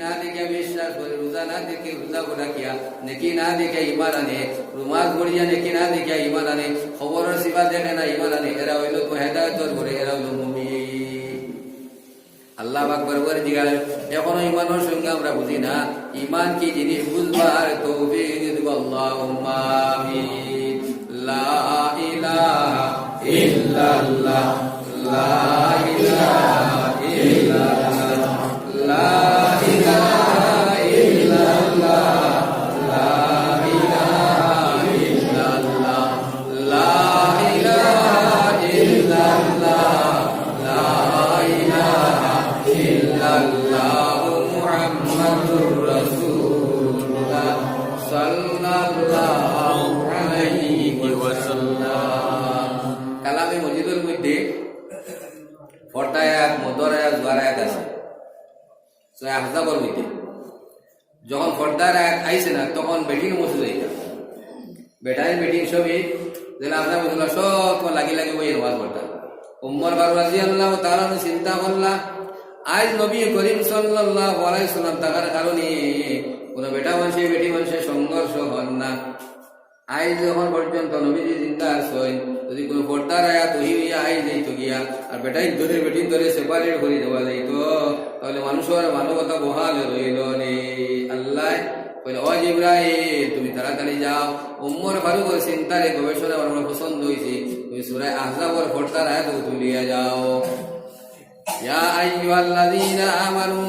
না দেখে বিশ্বাস করে, রোজা না দেখে রোজা গোটা কিয়া, নেকি না দেখে ইমান আনে, রুমাজ গড়িয়া নেকি না দেখে ইমান আনে, খবরের সিবা দেখে না ইমান আনে, এরা হইল তো হেদায়তর করে, এরা হইল মুমিন। আল্লাহ পাক বরাবর জিজ্ঞাসা, এখনো ইমানের সঙ্গে আমরা বুঝি না, ইমান কি জিনিস বুঝবার তৌফিক দিব আল্লাহুম্মা আমিন। লা ইলাহা ইল্লাল্লাহ, লা ইলাহা ইল্লাল্লাহ, লা ইলাহা ইল্লাল্লাহ, লা ইলাহা ইল্লাল্লাহ, লা ইলাহা ইল্লাল্লাহ, লা ইলাহা ইল্লাল্লাহ, মুহাম্মাদুর রাসূলুল্লাহ সাল্লাল্লাহু আলাইহি ওয়াসাল্লাম। কালামে মজিদের মধ্যে ফটা আয়াত, মদর আয়াত, জোয়ার আয়াত আছে। সূরা আহজাবের মধ্যে যখন ফর্দার আয়াত আইছে না, তখন বেটিং মসজিদ হয়ে যায়, বেটাই বেটিং সবই যেন আপনার বুঝলো সব লাগি লাগি বই নামাজ পড়তা। উম্মর ফারুক রাদিয়াল্লাহু তাআলা চিন্তা করলা, আজ নবী করিম সাল্লাল্লাহু আলাইহি সাল্লাম থাকার কারণে কোন বেটা মানুষে বেটি মানুষের সংঘর্ষ হন না। আজ যখন পর্যন্ত নবীজি জিন্দা আছেন, যদি কোনো পর্দার আয়াত হইয়া আইজ যাইত গিয়া আর বেটাই ধরে বেটির ধরে সেপারেট করে দেওয়া যাইত, তাহলে মানুষের মানবতা বহাল রইল রে। আল্লাহ কইল, ও জিবরাইল তুমি তাড়াতাড়ি যাও, উম্মর ফারুকের চিন্তারে গবেষণা আমার পছন্দ হয়েছে, তুমি সূরা আহজাবের পর্দার আয়াত তুলিয়া যাও। ইয়া আইয়ুহাল্লাযীনা আমানু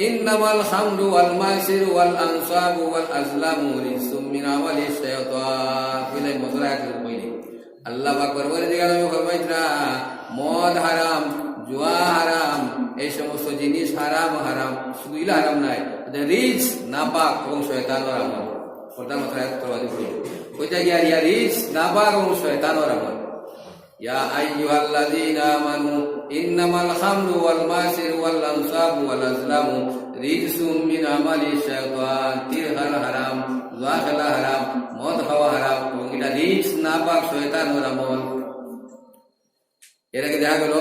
ইন্নামাল খামরু ওয়াল মাইসিরু ওয়াল আনসাবু ওয়াল আজলামু রিজসুম মিন আমালিশ শাইতান। কইলে মতরাত কইলে আল্লাহ পাক পরবর্তী দিগালে ফরমাইতরা, মদ হারাম, জুয়া হারাম, এই সমস্ত জিনিস হারাম হারাম, শুধু ইলা হারাম নাই, রিজ নাপাক এবং শয়তানের আমল। পর্দার মতরাত করবাদি কইলে কইতা গিয়া ইয়া রিজ নাপাক এবং শয়তানের আমল। ইয়া আইয়ুহাল্লাযীনা আমানু ইন্নামাল খামরু ওয়াল মাইসিরু ওয়াল আনসাবু ওয়াল আজলামু রিজসুম মিন আমালিশ শাইতান। তীর হারাম, জুয়া খেলা হারাম, মদ খাওয়া হারাম এবং এটা রিজ নাপাক শয়তানের আমল। এর আগে দেখা গেল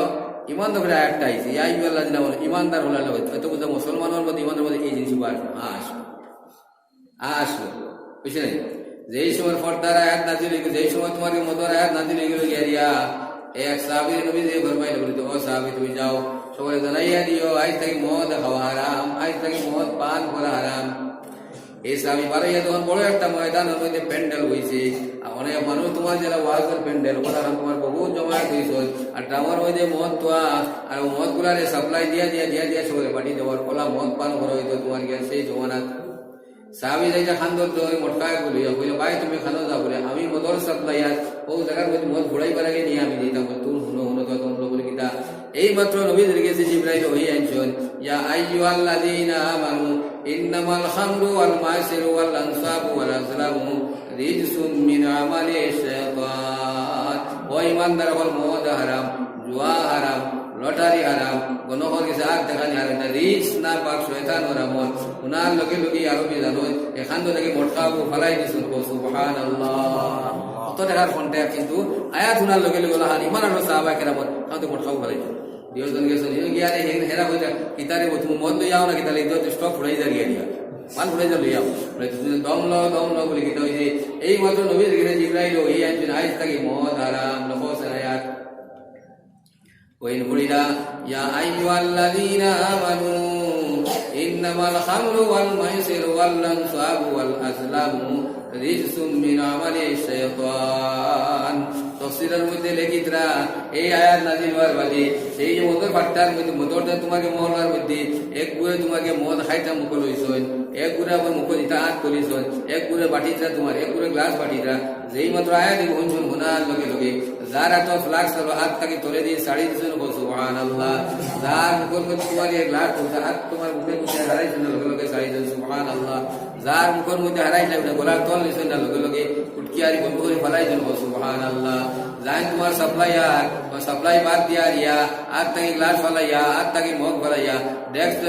ইমানদার হলে একটা আইছে, ইয়া আইয়ুহাল্লাযীনা আমানু, ইমানদার হলে এত বুঝা মুসলমানের মধ্যে ইমানের মধ্যে এই জিনিস আসলো বুঝছে না। যেই সময় ফর্দার আয়াত নাজিল হয়ে গেল, যেই সময় তোমাকে মদর আয়াত নাজিল হয়ে গেল গিয়া এক সাহাবীর নবী যে ফরমাইল, বলি তো ও সাহাবী তুমি যাও সবাই জানাইয়া দিও আজ থেকে মদ খাওয়া হারাম, আজ থেকে মদ পান করা হারাম। এই সাহাবী বাড়াইয়া তখন বড় একটা ময়দানের মধ্যে প্যান্ডেল হয়েছে, অনেক মানুষ তোমার যারা ওয়াজের প্যান্ডেল ওখানে তোমার বহুত জমায়েত হয়েছে, আর টাওয়ার মধ্যে মদ তোয়া আর মদ গুলারে সাপ্লাই দিয়া দিয়া দিয়া দিয়া সবাই পাঠি দেওয়ার কলা মদ পান করা হইতো তোমার গিয়া সেই জমানাত। সাহাবী যাইটা খান্দর ধরে মটকায় বলিয়া বলে, ভাই তুমি খানো যা বলে, আমি মদর সাপ্লাইয়ার ও জায়গার মধ্যে মদ ঘোড়াইবার আগে নিয়ে আমি দিতাম, তুর হুনো হুনো তো তোমরা বলে কিতা। এই মাত্র নবীদের কাছে জিবরাইল হয়ে আনছেন, ইয়া আইয়ুহাল্লাযীনা আমানু ইন্নামাল খামরু ওয়াল মাইসিরু ওয়াল আনসাবু ওয়াল আজলামু রিজসুম মিন আমালিশ শাইতান। ও ইমানদার হল, মদ হারাম, জুয়া হারাম, লটারি হারাম, গণহর কাছে আগ দেখানি হারাম, রিজ না পাক শয়তানের আমল। উনার লগে লগে আরো বি জানো এখান থেকে মটকাবো ফালাই দিছুন, সুবহানাল্লাহ। কত টাকার কন্ট্যাক্ট, কিন্তু আয়াত উনার লগে লগে হার ইমান আর সাহাবা কেরামত কাউতে মটকাবো ফালাই দিওজন গেছে গিয়া হেরা হয়ে যায় কিতারে তুমি মদ লই যাও না, কিতালে স্টক ফুড়াই যা গিয়া দিয়া মান ফুড়াই যা লই যাও, দম ল বলে কিতা হয়েছে। এই মাত্র নবীর গেলে জিবরাইল এই আনছেন, আজ থেকে মদ হারাম লফসের আয়াত ওইন পড়িলা, ইয়া আইয়ুহাল্লাযীনা আমানু ইন্নামাল খামরু ওয়াল মাইসিরু ওয়াল আনসাবু ওয়াল আজলামু রিজসুম মিন আমালিশ শাইতান। তাফসীরের মধ্যে লেখিতরা এই আয়াত নাযিল হওয়ার বাদে সেই যে মদের ফাট্টার মধ্যে মদরটা তোমাকে মহলার মধ্যে এক গুড়ে তোমাকে মদ খাইতা মুখ লইছন, এক গুড়ে আবার মুখ দিতা হাত করিছন, এক গুড়ে বাটিটা তোমার, এক গুড়ে গ্লাস বাটিটা, যেই মাত্র আয়াত শুনছুন শোনার লগে লগে যার এত ফ্লাক্স হাত তাকে তোলে দিয়ে শাড়ি দিয়েছেন, সুবহানাল্লাহ। যার মুখের মধ্যে তোমার এক গ্লাস হাত তোমার মুখের মধ্যে হারাইছেন লগে লগে শাড়ি দিয়েছেন, সুবহানাল্লাহ। যার মুখের মধ্যে হারাইছে গোলার তল নিছেন না লগে লগে উটকিয়ারি বন্ধ করে ফেলাইছেন, সুবহানাল্লাহ। যাই তোমার সাপ্লাইয়ার সাপ্লাই বাদ দিয়া রিয়া আর তাকে গ্লাস ফেলাইয়া আর তাকে মগ ফেলাইয়া ডেস্ক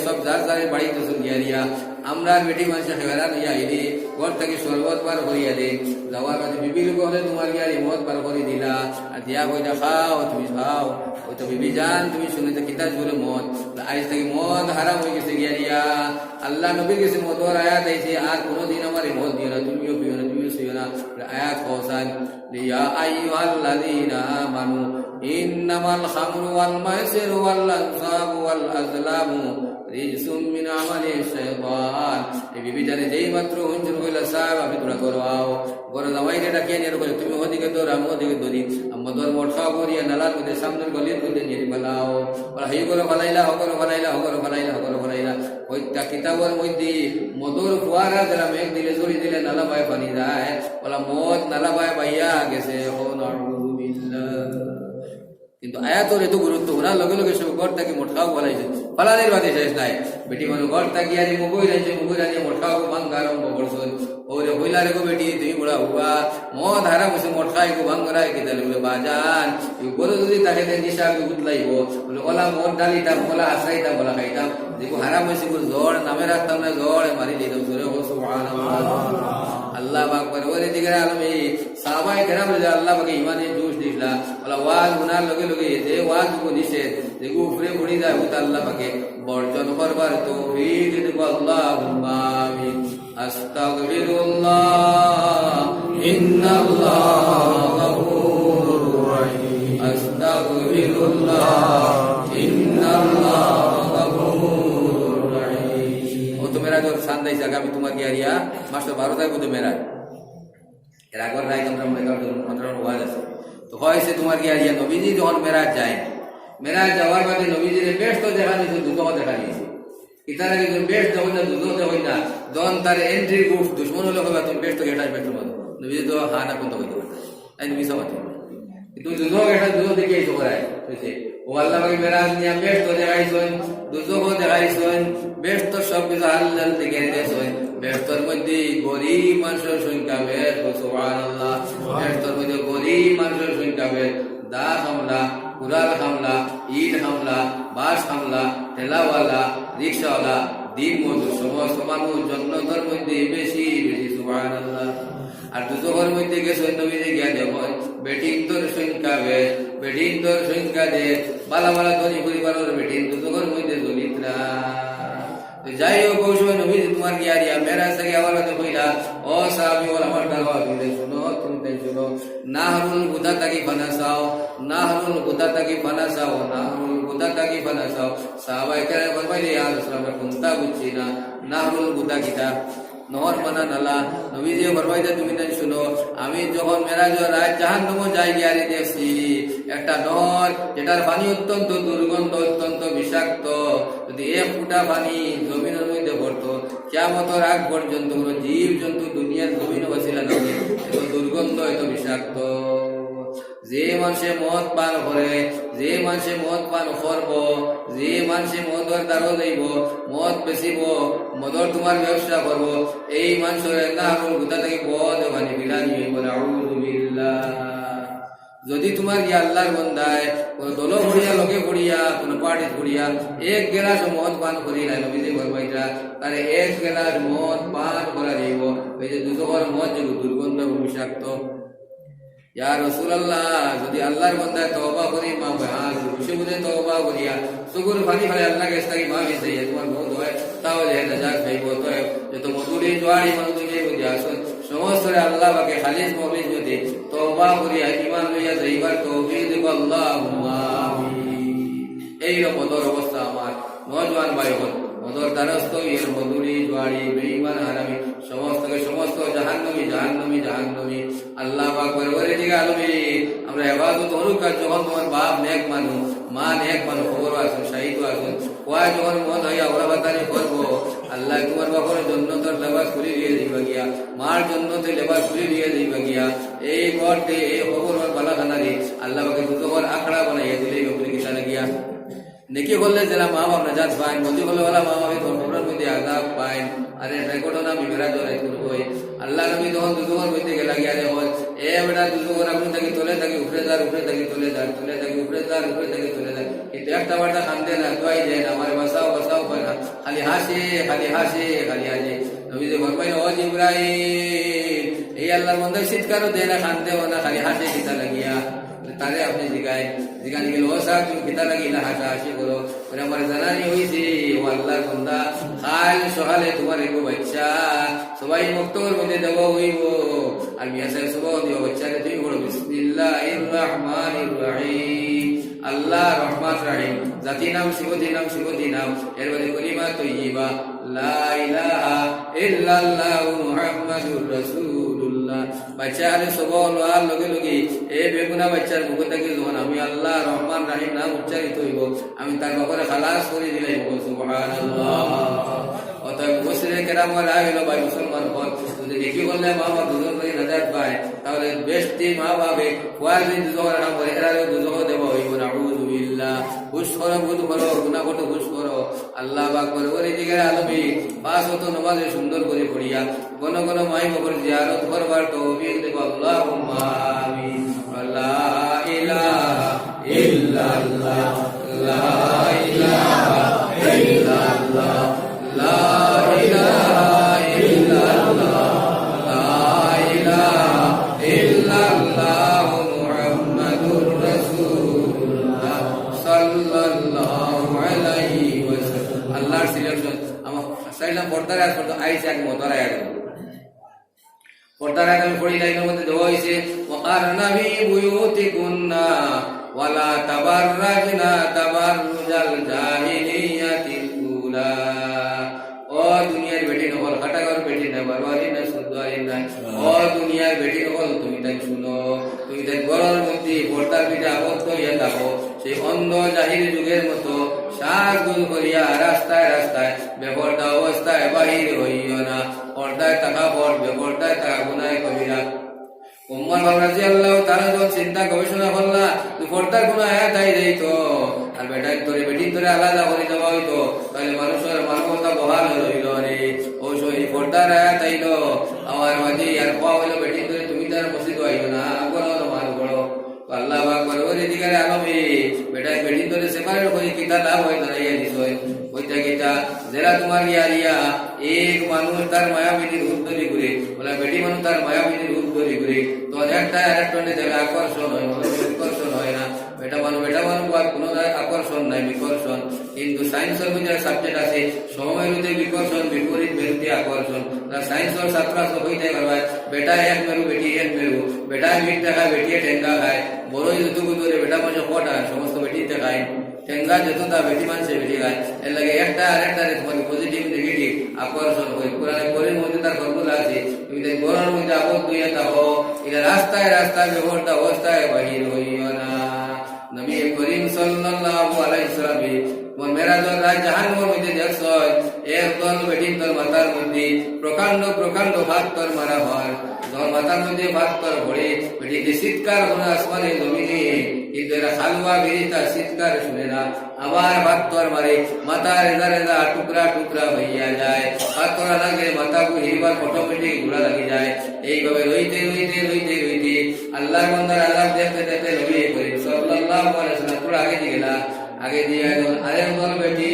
সব যার যারে বাড়িতে গিয়া রিয়া আমরা বেটি মানুষের খেলা নিয়ে আইলি ঘর থেকে শরবত পার করিয়া দে যাওয়ার কাছে বিবি লোক হলে তোমার গিয়ে মদ পার করে দিলা আর দিয়া কইটা খাও তুমি খাও ওই তো বিবি জান তুমি শুনেছো কিতাব বলে মদ আজ থেকে মদ হারাম হয়ে গেছে গিয়া দিয়া আল্লাহ নবীর কাছে মদর আয়াত আইছে আর কোনোদিন আমার মদ দিও না তুমিও পিও না তুমিও শুইও না আয়াত কওসান ইয়া আইয়ুহাল্লাযীনা আমানু ইন্নামাল খামরু ওয়াল মাইসিরু ওয়াল আনসাবু ওয়াল আজলামু রিজসুম মিন আমালি শাইতান এই বিবি জানে যেই মাত্র হুজুর কইলা সাহেব আমি তোরা করবাও করে জামাইরে ডাকিয়ে নিয়ে কইলা তুমি ওদিকে দৌড় আমি ওদিকে দৌড়ি আমাদের মোটকা করিয়া নালার মধ্যে সামনের গলির মধ্যে নিয়ে ফেলাও বলা হেই করে ফলাইলা হকর ফলাইলা হকর ফলাইলা হকর ফলাইলা ওইটা কিতাবের মধ্যে মধুর ফুয়ারা যারা মেঘ দিলে জড়ি দিলে নালা বাই পানি যায় বলা মদ নালা বাই বাইয়া গেছে কিন্তু আয়াতর এত গুরুত্ব ওনার লগে লগে সব ঘর থেকে মোটকাও বলাইছে ফলাদের বাদে শেষ নাই বেটি মানুষ ঘর থাকি আজ মুগুই রাইছে মোটকাও ভাঙ্গা আরম্ভ করছেন ওরে হইলা রেখো বেটি তুমি বড়া হুয়া মদ হারা বসে মোটকাই গো ভাঙ্গরাই কে দিলে বলে বাজান গরু যদি তাকে নিশা উতলাইব বলে ওলা মদ ডালিতাম ওলা আশ্রাইতাম বলা খাইতাম দেখো হারা বসে জড় নামে রাখতাম না জড় মারি দিতাম জোরে হো সুবহানাল্লাহ আল্লাহ পাক পরওয়ারে দিগের আলমে সাহাবায়ে কেরাম যে আল্লাহ পাকে ইমানে জোশ দিলা বলা ওয়াজ গুনার লগে লগে যে ওয়াজ কো নিষেধ যে উপরে পড়ি যায় ওটা আল্লাহ পাকে বর্জন করবার তৌফিক দিও আল্লাহুম্মা আমিন আস্তাগফিরুল্লাহ ইন্নাল্লাহা গফুরুর রহিম আস্তাগফিরুল্লাহ ইন্নাল্লাহা গফুরুর রহিম ও তো মেরা जो शानदार जगह में तुम्हारी एरिया मास्टर 12 तारीख को मेरा এর আগর রাই তোমরা মনে করো 15 ওয়াজ আছে তো হইছে তোমার কি এরিয়া নবীজি যখন মেরাজ যায় মেরাজ যাওয়ার বাদে নবীজির বেস্ট তো দেখা দিয়েছে দুটো দেখা দিয়েছে ইতারা কিন্তু বেস্ট যখন না দুটো যখন না যখন তার এন্ট্রি গ্রুপ দুশমন হলো হবে তুমি বেস্ট তো গেটাই বেস্ট মত নবীজি তো হানা কোন তো হইতো তাই নবী সমাজ কিন্তু দুটো গেটা দুটো দেখে আইছো করায় বুঝছে ও আল্লাহ পাকে মেরাজ নিয়া বেস্ট তো দেখাইছেন দুটো দেখাইছেন বেস্ট তো সব কিছু আল্লাহ দেখে দিয়েছেন বেস্তর মধ্যে গরিব মানুষের সংখ্যা বেশ সুবহানাল্লাহ বেস্তর মধ্যে গরিব মানুষের সংখ্যা বেশ দা হামলা কুড়াল হামলা ইট হামলা বাস হামলা ঠেলাওয়ালা রিক্সাওয়ালা দিন মজুর সমস্ত মানুষ জন্নতের মধ্যে বেশি বেশি সুবহানাল্লাহ আর দুজোর মধ্যে গেছে নবীজি গিয়া দেখুন বেটিং তোর সংখ্যা বেশ বেটিং তোর সংখ্যা দে বালা বালা ধনী পরিবারের বেটিং দুজোর মধ্যে দলিতরা যাই হোক ওই সময় নবী তোমার কি আরিয়া মেরাজ থেকে আবার কইলা ও সাহাবী ওর আমার দাওয়া দিলে শুনো তুমি তাই শুনো নাহরুল গুদা তাকি ফানাসাও নাহরুল গুদা তাকি ফানাসাও নাহরুল গুদা তাকি ফানাসাও সাহাবায়ে কেরাম ফরমাইলে ইয়া রাসূলুল্লাহ আমরা কোনটা বুঝছি না নাহরুল গুদা কিটা নহর মানা নালা নবীজি ফরমাইতে তুমি তাই শুনো আমি যখন মেরাজের রাত জাহান্নামে যাই গিয়ে দেখছি একটা নহর যেটার পানি অত্যন্ত দুর্গন্ধ অত্যন্ত বিষাক্ত যদি এক ফুটা পানি জমিনের মধ্যে পড়তো কিয়ামতের আগ পর্যন্ত কোনো জীব জন্তু দুনিয়ার জমিনে বসিলা না এত দুর্গন্ধ এত বিষাক্ত যে মানুষে মদ পান করে যে মানুষে মদ পান করব যে মানুষে মদর দ্বারা যাইব মদ বেচিব মদর তোমার ব্যবসা করব এই মানুষের নাহরুল গুদা থেকে বদ পানি বিলানি হইব আউযু বিল্লাহ যদি তোমার ইয়া আল্লাহর বান্দায় কোন দল পড়িয়া লগে পড়িয়া কোন পার্টি পড়িয়া এক গ্লাস মদ পান করিলা নবীজি ফরমাইতা তারে এক গ্লাস মদ পান করা যাইব এই যে দুজোর মদ যে দুর্গন্ধ বিষাক্ত ইয়া রাসূলুল্লাহ যদি আল্লাহর বান্দায় তওবা করি মা ভাই খুশি বুঝে তওবা করিয়া সুগুর পানি ফেলে আল্লাহকে ইস্তাগি মাফি চাই তোমার মদ হয় তাহলে নাজাত পাইব তো যত মধুরি জোয়ারি মানুষকে বুঝে আসুন সমস্ত আল্লাহ পাকে খালিস মুমিন যদি তওবা করিয়া ঈমান লইয়া যাইবার তৌফিক দিক আল্লাহুম্মা আমিন এই রকমের অবস্থা আমার নওজোয়ান ভাই হল মদর দ্বারস্থ এর মধুরি জোয়ারি বেঈমান হারামি সমস্ত জাহান্নামী জাহান্নামী জাহান্নামী আল্লাহ পাক পরওয়ারে দিকে আলমী আমরা ইবাদত করুক যখন তোমার বাপ নেক মানুষ মা নেক মানুষ খবর আসুন শাহিদ আসুন ওয়াই যখন মন হইয়া ওরা বাতানি করবো আল্লাহ তোমার বাপর জন্নতর লেবাস খুলে দিয়ে দিবা গিয়া মার জন্নতে লেবাস খুলে দিয়ে দিবা গিয়া এই ঘরতে এই খবর বালাখানারে আল্লাহ পাকে দুটোর আখড়া বানাইয়া দিলে উপরে কিসানে গিয়া নেকি করলে যারা মা বাপ নাজাত পায় নদী হলে ওলা মা বাপে ধর্মের মধ্যে আজাব পায় আর এটা ঘটনা বিভেরা ধরে হই আল্লাহ নবী তখন দুজনের মধ্যে গেলা গিয়া দেখল বেটা দুজোর আগুন থাকি তোলে থাকি উপরে যার উপরে থাকি তোলে যার তোলে থাকি উপরে যার উপরে থাকি তোলে যার কিন্তু একটা বারটা কান্দে না দোয়াই দেয় না আমার বাঁচাও বাঁচাও পায় না খালি হাসে খালি হাসে খালি হাসে নবী যে ফরমাইল ও জিবরাইল এই আল্লাহর মধ্যে শীতকারও দেয় না কান্দেও না খালি হাসে কিতা লাগিয়া তারে আপনি জিগানি গেল ও সাহেব তুমি কিতা লাগিলা হাসা হাসি করো ওরে আমার জানানি হয়েছে ও আল্লাহর বন্দা কাল সকালে তোমার এগো বাচ্চা সবাই মুক্তর মধ্যে দেওয়া হইব আর মিয়া সাহেব সবাই দিব বাচ্চাকে তুমি বলো বিসমিল্লাহির রহমানির রহিম আল্লাহ রহমান রহিম জাতি নাম শিবতি নাম এর বাদে কলিমা তৈয়বা লা ইলাহা ইল্লাল্লাহু মুহাম্মাদুর রাসূলুল্লাহ বাচ্চা আলে সবল আর লগে লগে এ বেগুনা বাচ্চার মুখ থেকে যখন আমি আল্লাহ রহমান রহিম নাম উচ্চারিত হইব আমি তার ব্যাপারে খালাস করে দিলাই সুবহানাল্লাহ অতএব মুসলিম কেরাম হলো ভাই মুসলমান হল যদি দেখি বললে মা বাবা দুজন করে নাজাত পায় তাহলে বেশটি মা বাবা ওয়ার দিন দুজন নাম করে এরা দুজন দেব হইব নাউযু বিল্লাহ খুশ করো বুধ করো গুনাহ করো খুশ করো আল্লাহ পাক বলে ওরে দিকে আলমী পাঁচ ওয়াক্ত নামাজ সুন্দর করে পড়িয়া কোন কোন মাই বাবার জিয়ারত করবার তৌফিক দেব আল্লাহুম্মা আমিন লা ইলাহা ইল্লাল্লাহ লা ইলাহা ইল্লাল্লাহ লা ইলাহা ইল্লাল্লাহ লা ইলাহা ইল্লাল্লাহ মুহাম্মাদুর রাসূলুল্লাহ সাল্লাল্লাহু আলাইহি ওয়াসাল্লাম আল্লাহর সিলেকশন আমার সাইলাম পর্দার আয়াত পড়তো আইছে এক মতর আয়াত পর্দার আয়াত আমি পড়ি লাইনের মধ্যে দেওয়া হয়েছে ওয়াকারনা ফি বুয়ুতিকুন্না ওয়ালা তাবাররাজনা তাবাররুজাল জাহিলিয়াতিল উলা ও দুনিয়ার বেটি নকল খাটাগর বেটি না বারবারি না সুদওয়ারি না ও দুনিয়ার বেটি নকল তুমি তাই শুনো তুমি তাই গরর মধ্যে পর্দার পিঠে আবদ্ধ হইয়া থাকো সেই অন্ধ জাহিল যুগের মতো সাজগুল করিয়া রাস্তায় রাস্তায় বেপর্দা অবস্থায় বাহির হইও না পর্দায় থাকা পর বেপর্দায় থাকা গুনায় কবিরা উম্মর বাবা রাদিয়াল্লাহু তাআলা যখন চিন্তা গবেষণা করলা পর্দার গুনাহ আয়াত আই যাইতো আর বেটাই তোরে বেটি তোরে আলাদা করে দেওয়া হইতো তাহলে মানুষের মানবতা বহাল রইল রে ও সই পর্দার আয়াত আইলো আমার মাঝে আর পাওয়া হইলো বেটি তোরে তুমি তার মসজিদ আইলো না বলো মার বড় আল্লাহ পাক বলে ওরে দিকে আলমী বেটাই বেটি তোরে সেপারেট করে কিতা লাভ হয় না ইয়া দিছয় ওইটা কিতা যারা তোমার ইয়া এক মানুষ তার মায়াবিনীর রূপ ধরে ঘুরে বলে বেটি মানুষ তার মায়াবিনীর রূপ ধরে ঘুরে তো একটা আরেকটনে দেখে আকর্ষণ হয় বিকর্ষণ হয় না বেটা মানুষ আর কোনো আকর্ষণ নাই বিকর্ষণ কিন্তু সায়েন্সের মধ্যে সাবজেক্ট আছে সময়ের মধ্যে বিকর্ষণ বিপরীত মেরুতে আকর্ষণ সায়েন্সের ছাত্র হইতে পারবে বেটা এক মেরু বেটি এক মেরু বেটা মিট দেখায় বেটিয়ে ঠেঙ্গা খায় বড়ই যতটুকু ধরে বেটা মানুষ কটা সমস্ত বেটিতে খায় ঠেঙ্গা যেত তা বেটি মানুষে বেটি খায় এর লাগে একটা আরেকটা তোমাকে পজিটিভ নেগেটিভ আকর্ষণ হয় কোরআনে কোরআনের মধ্যে তার ফর্মুলা আছে তুমি তাই গরমের মধ্যে আবদ্ধ হইয়া থাকো এটা রাস্তায় রাস্তায় ব্যবহারটা অবস্থায় বাহির হইও না নবী করিম সাল্লাল্লাহু আলাইহি সাল্লাম মেরাজের রাত জাহান্নামের মধ্যে দেখছো একদল বেটিন তোর মাথার মধ্যে প্রকাণ্ড প্রকাণ্ড ভাত তোর মারা হয় তোর মাথার মধ্যে ভাত তোর ভরে বেটি চিৎকার হলো আসমানে জমিনে কিন্তু এরা হালুয়া বেরিতা চিৎকার শুনে না আবার ভাত তোর মারে মাথা রেজা রেজা টুকরা টুকরা হইয়া যায় ভাত তোরা লাগে মাথা হিরবার অটোমেটিক ঘোরা লাগি যায় এইভাবে রইতে রইতে রইতে রইতে আল্লাহর বান্দার আযাব দেখতে দেখতে নবী করিম সাল্লাল্লাহু আলাইহি ওয়াসাল্লাম পুরো আগে দিয়ে গেলা আগে দিয়ে আরেক দল বেটি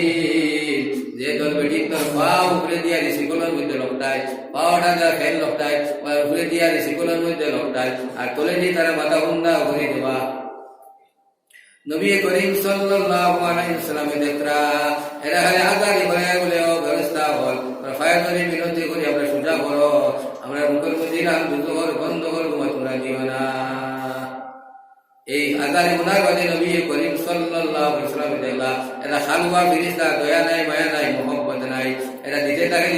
যে দল বেটি তোর পা উপরে দিয়া শিকলের মধ্যে লপটায় পাওয়াটা যা ফেল লপটায় উপরে দিয়া শিকলের মধ্যে লপটায় আর তোলে দিয়ে তারা মাথা হুন্দা ঘুরে দেবা নবী করিম সাল্লাল্লাহু আলাইহি ওয়াসাল্লাম দেখরা এরা হলে আগারি বলে বলে ও ব্যবস্থা হল ফায়ার করে বিনতি করি আমরা সোজা করো আমরা মুখের মধ্যে নাম দুটো ঘর বন্ধ করো তোমরা দিও না এই আগারি মুনাবাদী নবী করিম সাল্লাল্লাহু আলাইহি ওয়াসাল্লাম দেখলা এরা খালুয়া ফিরিস্তা দয়া নাই মায়া নাই মোহব্বত নাই এরা দিতে থাকে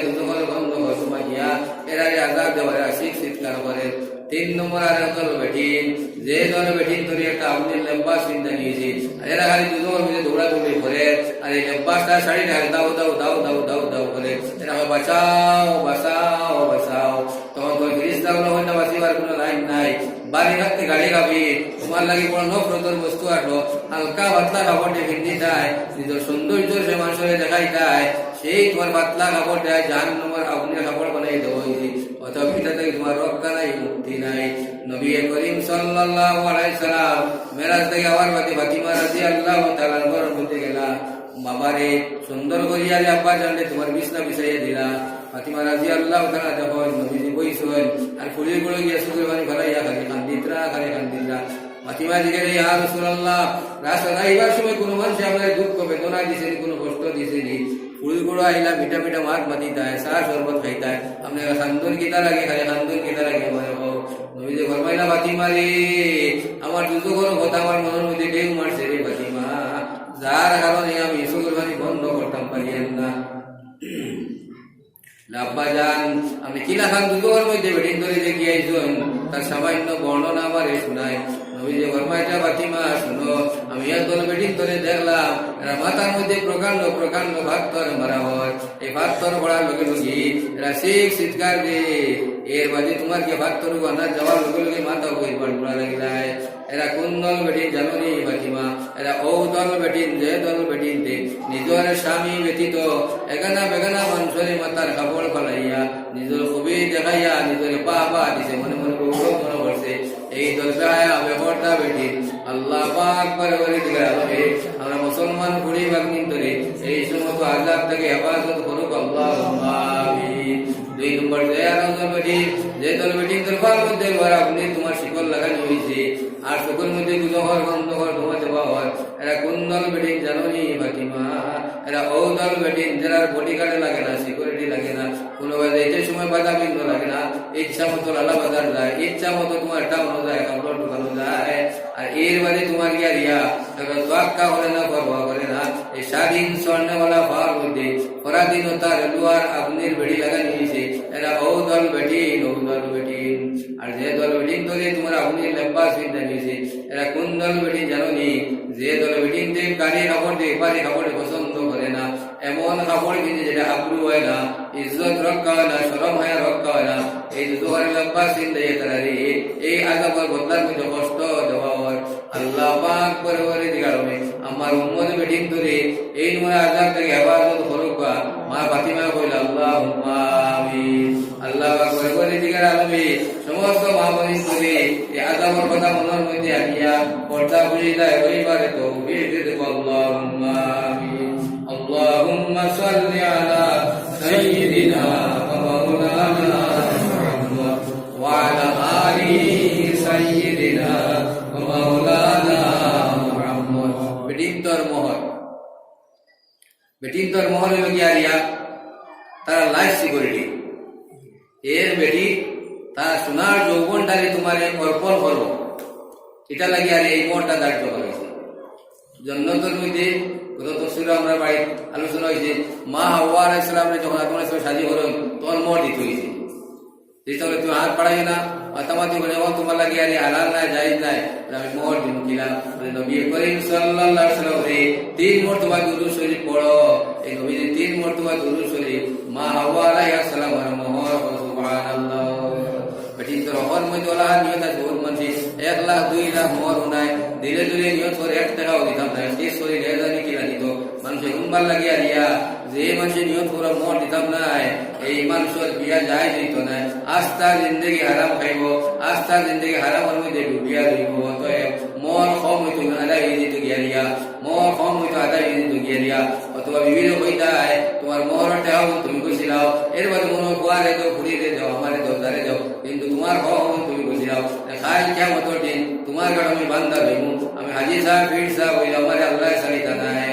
দুটো ঘর বন্ধ করো তোমরা গিয়া এরা আজাদ দেওয়ার আশিক চিৎকার করে 3 নম্বর আর দল বেটিন যে দল বেটিন ধরে একটা আমাদের লেব্বাস চিন্তা নিয়েছি এরা খালি দুজনের মধ্যে দৌড়াদৌড়ি করে আর এই লেব্বাসটা শাড়ি ঢাল দাও দাও দাও দাও দাও দাও করে এরা বাঁচাও বাঁচাও বাঁচাও তখন তোর ফিরিস্তা গুলো হয় না বাঁচিবার কোনো লাইন নাই বাড়ি রাখতে গাড়ি খাবি তোমার লাগে কোনো নফরতর বস্তু আটো হালকা পাতলা কাপড়ে ফিরনি দেয় নিজের সৌন্দর্য সে মানুষের দেখাই দেয় সেই তোমার পাতলা কাপড় দেয় জাহান নম্বর আগুনের কাপড় বানাই দেওয়া হয়েছে অথবা পিতা থেকে তোমার রক্ষা নাই মুক্তি নাই নবী করিম সাল্লাল্লাহু আলাইহি সাল্লাম মেরাজ থেকে আবার ফাতিমা রাদিয়াল্লাহু তাআলার ঘর বলতে গেলা বাবারে সুন্দর করিয়া আব্বা জানলে তোমার বিছনা বিছাইয়া দিলা ফাতিমা রাদিয়াল্লাহু তাআলা যখন নবীজি বইছেন আর ফুলের গুলো গিয়া সুখের বাণী ফেলাইয়া খালি কান্দিতরা ফাতিমা জিজ্ঞেস ইয়া রাসূলুল্লাহ রাস্তা আইবার সময় কোনো মানুষ আমাদের দুঃখ বেদনা দিছেনি কোনো কষ্ট দিছেনি ফুলগুলো আইলা মিঠা মিঠা মাত মাতিতায় চা শরবত খাইতায় আপনার খান্দন কিতা লাগে খালি খান্দন কিতা লাগে আমার নবীজি ফরমাইলা ফাতিমা রে আমার দুঃখের কথা আমার মনের মধ্যে ঢেউ মারছে রে ফাতিমা যার কারণে আমি সুখের বাণী বন্ধ করতাম পারিয়েন না আব্বা জান আপনি কিলা খান দুঃখের মধ্যে বেটিন ধরে দেখি আইসুন তার সামান্য বর্ণনা আমার শোনায় নবীজি ফরমাইলা ফাতিমা শুনো আমি একদল বেটিন ধরে দেখলাম এরা মাথার মধ্যে প্রকাণ্ড প্রকাণ্ড পাথর মারা হয় এই পাথর পড়ার লগে লগে এরা চিৎকার দিয়ে এর বাদে তোমার কে পাথর বানার যাওয়ার লগে লগে মাথা হয়ে পড়া লাগিলায় এরা কোন দল বেটিন জানো নি ফাতিমা এরা ও দল বেটিন যে দল বেটিন নিজের স্বামী ব্যতীত এগানা বেগানা মানুষের মাথার কাপড় ফলাইয়া নিজের খুবই দেখাইয়া নিজের পা দিছে মনে মনে গৌরব মনে করছে এই দল ব্যাপারটা বেটি আল্লাহ পাক পরওয়ারদিগার আমরা মুসলমান কুড়ি ভাগ্নিন ধরে এই সমস্ত আযাব থেকে হেফাজত করুক আল্লাহুম্মা আমিন। 2 নম্বর যে দল বেটি দরবার মধ্যে আপনি তোমার শিকল লাগানো হয়েছে আর সকল মধ্যে দুধর গন্ধকর ধোঁয়া দেওয়া হয় এরা কোন দল বেটিং জানো নি ফাতিমা এরা ও দল বেটিং যারা বডিগার্ড লাগে না সিকিউরিটি লাগে না কোনো এই সময় বাধা বিন্দু লাগে না ইচ্ছা মতো লালা বাজার যায় ইচ্ছা মতো তোমার টাউন যায় কাপড় ঢুকানো যায় আর এর বাদে তোমার রিয়া তোয়াক্কা করে না পরোয়া করে না এই স্বাধীন স্বর্ণওয়ালা পাওয়ার মধ্যে পরাধীনতার লোয়ার আগুনের বেড়ি লাগানো হয়েছে এরা ও দল বেটিন আর যে দল বেটিন ধরে তোমার আগুনের লম্বা চিন্তা নিয়েছে এরা কোন দল বেটিন জানো নি যে দল বেটিন দেব গাড়ি কাপড় দিয়ে পারে কাপড়ে পছন্দ করে না এমন কাপড় কিনে যেটা আবরু হয় না ইজ্জত রক্ষা হয় না শরম হয় রক্ষা হয় না এই দুটো লম্বা চিন্তা তারা রে এই আযাবের বদলার মধ্যে কষ্ট দেওয়া হয় আল্লাহ পাক পরওয়ারদিগার আমার উম্মত বেটিন ধরে এই তোমার আযাব থেকে হেফাজত করুক মা ফাতিমা কইল আল্লাহুম্মা আমিন। আল্লাহ পাক পরওয়ারদিগার সমস্ত মা বোনিন ধরে এই আযাবের কথা মনের মধ্যে আনিয়া পর্দা বুঝিলায় রইবারে তৌফিক দে আল্লাহুম্মা আমিন। আল্লাহুম্মা সাল্লি আলা সাইয়্যিদিনা ওয়া মাওলানা মুহাম্মদ ওয়া আলা আলি সাইয়্যিদিনা ওয়া মাওলানা মুহাম্মদ। বেটিন তোর মোহর গিয়া রিয়া তারা লাইফ সিকিউরিটি এর বেটি তার সোনার যৌবনটাকে তোমার অর্পণ করো এটা লাগে আর এই মোহরটা দায়িত্ব করেছে জন্নতের মধ্যে আমরা বাড়ির আলোচনা হয়েছে মা হাওয়া আলাইহিস সালামের যখন আদম আলাইহিস সালাম শাদী করেন তখন মোহর দিতে হয়েছে তাহলে তুমি হাত পাড়াই না মাতামাতি বলে এবং তোমার লাগে আরে হালাল নাই জায়েজ নাই আমি মোহর দিন কিলাম নবী করিম সাল্লাল্লাহু আলাইহি ওয়াসাল্লাম 3 মরতবা দুরূদ শরীফ পড়ো এই নবীজি 3 মরতবা দুরূদ শরীফ মা হাওয়া আলাইহিস সালামের মোহর সুবহানাল্লাহ বেটিন তো রহমান মধ্যে নিয়ত আছে বহুত মানুষ 1 লাখ 2 লাখ মোহর উনায় ধীরে ধীরে নিয়ত করে 1 টাকাও দিতাম না এই শরীর এজানি কিলা দিত মানুষের উম্মার লাগিয়া রিয়া যে মানুষের নিয়ত করে মোহর দিতাম না এই মানুষের বিয়া যায় দিত না আস্থা জিন্দগি হারাম খাইব আস্থা জিন্দগি হারামের মধ্যে ডুবিয়া রইব অতএব মোহর কম হইতো আদায় হয়ে যেত গিয়া মোহর কম হইতো আদায় হয়ে যেত গিয়া অথবা বিভিন্ন হইতায় তোমার মোহর টাকাও তুমি কইছিলাও এর বাদে মনে কুয়ারে দাও ঘুরিয়ে দাও আমারে দাও দারে দাও কিন্তু তোমার কম তুমি কইছিলাও খাই কিয়ামত দিন তোমার কাছে আমি বান্দা হইব আমি হাজী সাহেব পীর সাহেব হইল আমারে আল্লাহ সালিতা নাই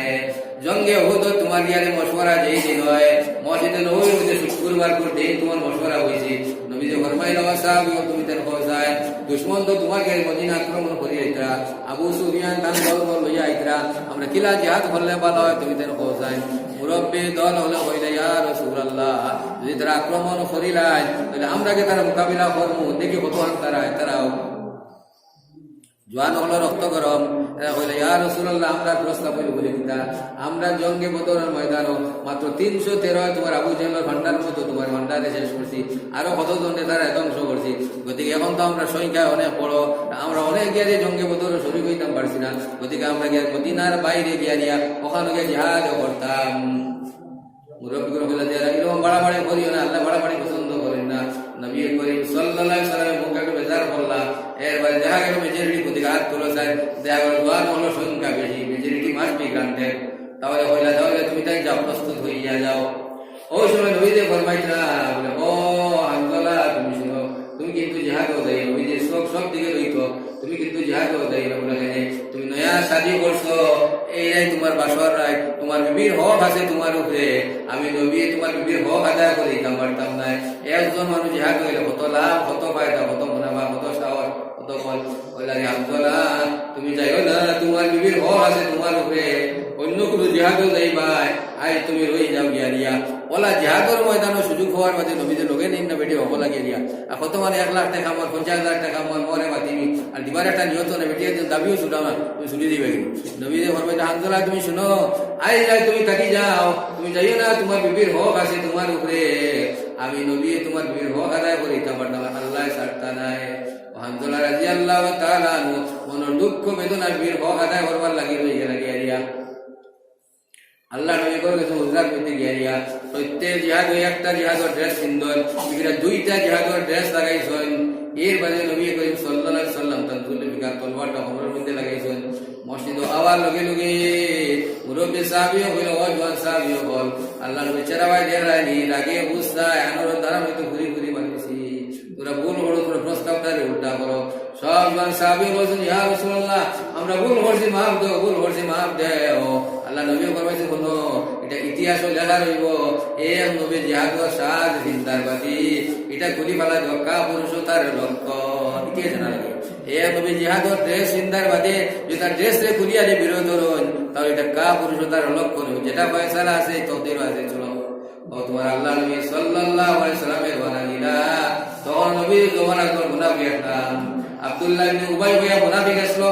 জঙ্গে হুদ তোমার ইয়ারে মশওয়ারা যেই দিন হয় মসজিদে নববীর মধ্যে শুক্রবার করে দিন তোমার মশওয়ারা হয়েছে নবীজি ফরমাইলেন সাহাবীও তুমি তেন পৌঁছায় দুশমন তো তোমাকে মদিনা আক্রমণ করি আইতরা আবু সুফিয়ান তান দল লইয়া আইতরা আমরা কিলা জিহাদ করলে ভালো হয় তুমি তেন পৌঁছায় মুরব্বী দল হলে কইলে ইয়া রাসূলুল্লাহ যদি তারা আক্রমণ করিলাই তাহলে আমরা কি তার মোকাবিলা করব দেখি কত তারাও জোয়ান হলো রক্ত গরম, এরা কইলে ইয়া রাসূলুল্লাহ আমরা প্রস্তাব হইল বলে কিনা আমরা জঙ্গে বদরের ময়দানও মাত্র 313 তোমার আবু জাহলের ভান্ডার মতো তোমার ভান্ডারে শেষ করছি, আরো কতজন নেতারা ধ্বংস করছি। গতিকে এখন তো আমরা সংখ্যায় অনেক বড়, আমরা অনেক গিয়ে জঙ্গে বদরের শরীর হইতাম পারছি না। গতিকে আমরা গিয়ে মদিনার বাইরে গিয়া দিয়া ওখানে গিয়ে জিহাদ করতাম। মুরব্বিগুলো বলে যে এরকম বাড়াবাড়ি করিও না, আল্লাহ বাড়াবাড়ি পছন্দ করেন না। নবী করিম সাল্লাল্লাহু আলাইহি সাল্লামের মুখে একটু বেজার করলা, এরপরে দেখা গেল মেজরিটি প্রতিকে হাত তুলে চাই, দেখা গেল জোয়ান হলো সংখ্যা বেশি, মেজরিটি মাস বি গ্রান্টেড। তাহলে হইলা তাহলে তুমি তাই যাও, প্রস্তুত হইয়া যাও। ওই সময় নবীদের ফরমাইছিলা বলে ও হানজালা তুমি শুনো, তুমি কিন্তু জিহাদও যাই, নবীদের সব দিকে রইতো, তুমি কিন্তু জিহাদও যাই না। বলে তুমি নয়া শাদী করছো, এই নাই তোমার বাসর রায়, তোমার বিবির হক আছে তোমার উপরে, আমি নবী তোমার বিবির হক আদায় করে দিতাম পারতাম না। একজন মানুষ জিহাদ হইলে কত লাভ, কত ফায়দা, কত মুনাফা, কত সাহস, কত ফল। ওই লাগে হানজালা তুমি যাইও না, তোমার বিবির হক আছে তোমার উপরে, অন্য কোনো জিহাদও যাইবা, আই তুমি রই যাও গিয়া দিয়া। ওলা জিহাদর ময়দানের সুযোগ হওয়ার বাদে নবীদের লগে নিন না বেটি হব লাগে দিয়া। আর কত মানে 1 লাখ টাকা আমার 50,000 টাকা আমার মরে বাতিনি, আর দিবার একটা নিয়ত না বেটি দাবিও ছুটাও না, তুমি ছুটি দিবে কিন্তু নবীদের ফরমাইতে হানজালা তুমি শুনো, আই যাই তুমি থাকি যাও, তুমি যাইও না, তোমার বিবির হক আছে তোমার উপরে, আমি নবী তোমার বিবির হক আদায় করে দিতাম পারতাম, আল্লাহ ছাড়তা নাই। হানজালা রাদিয়াল্লাহু তাআলা আনহু মনের দুঃখ বেদনা বিবির হক আদায় করবার লাগি রইয়া লাগিয়া আল্লাহ নবী করে গেছে হুজরাত পেতে গিয়া প্রত্যেক জিহাদ ওই একটা জিহাদর ড্রেস কিনদন, এরা 2টা জিহাদর ড্রেস লাগাইছেন। এর বাদে নবী করিম সাল্লাল্লাহু আলাইহি সাল্লাম তার জুলফিকার তলোয়ারটা কোমরের মধ্যে লাগাইছেন। মসজিদ আওয়াজ লগে লগে মুরব্বি সাহাবীও হইল, ওয়াজ সাহাবীও বল আল্লাহ নবী চেরাবাই দেরানি লাগে বুঝতা আনর দ্বারা হয়তো ঘুরি ঘুরি বানিয়েছি, তোরা ভুল করো, তোরা প্রস্তাব তারে উল্টা করো। সব সাহাবী বলছেন ইয়া রাসূলুল্লাহ আমরা ভুল করছি, মাফ দাও, ভুল করছি, মাফ দাও। আল্লাহ নবী ফরমাইছে শোনো, এটা ইতিহাস লেখা রইব, এ নবী জিহাদর সাজ জিন্দাবাদী, এটা খুলি ফেলা দক্কা পুরুষতার লক্ষণ। কি জানা লাগে এ নবী জিহাদর ড্রেস জিন্দাবাদী, যেটা ড্রেস রে খুলিয়া যে বিরোধ রন, তাহলে এটা কা পুরুষতার লক্ষণ, যেটা ফয়সালা আছে তকদির আছে। চলো ও তোমার আল্লাহ নবী সাল্লাল্লাহু আলাইহি সাল্লামের বানানিলা, তখন নবী জমানার পর মুনাফিক নাম আব্দুল্লাহ ইবনে উবাই ভাইয়া মুনাফিক আসলো।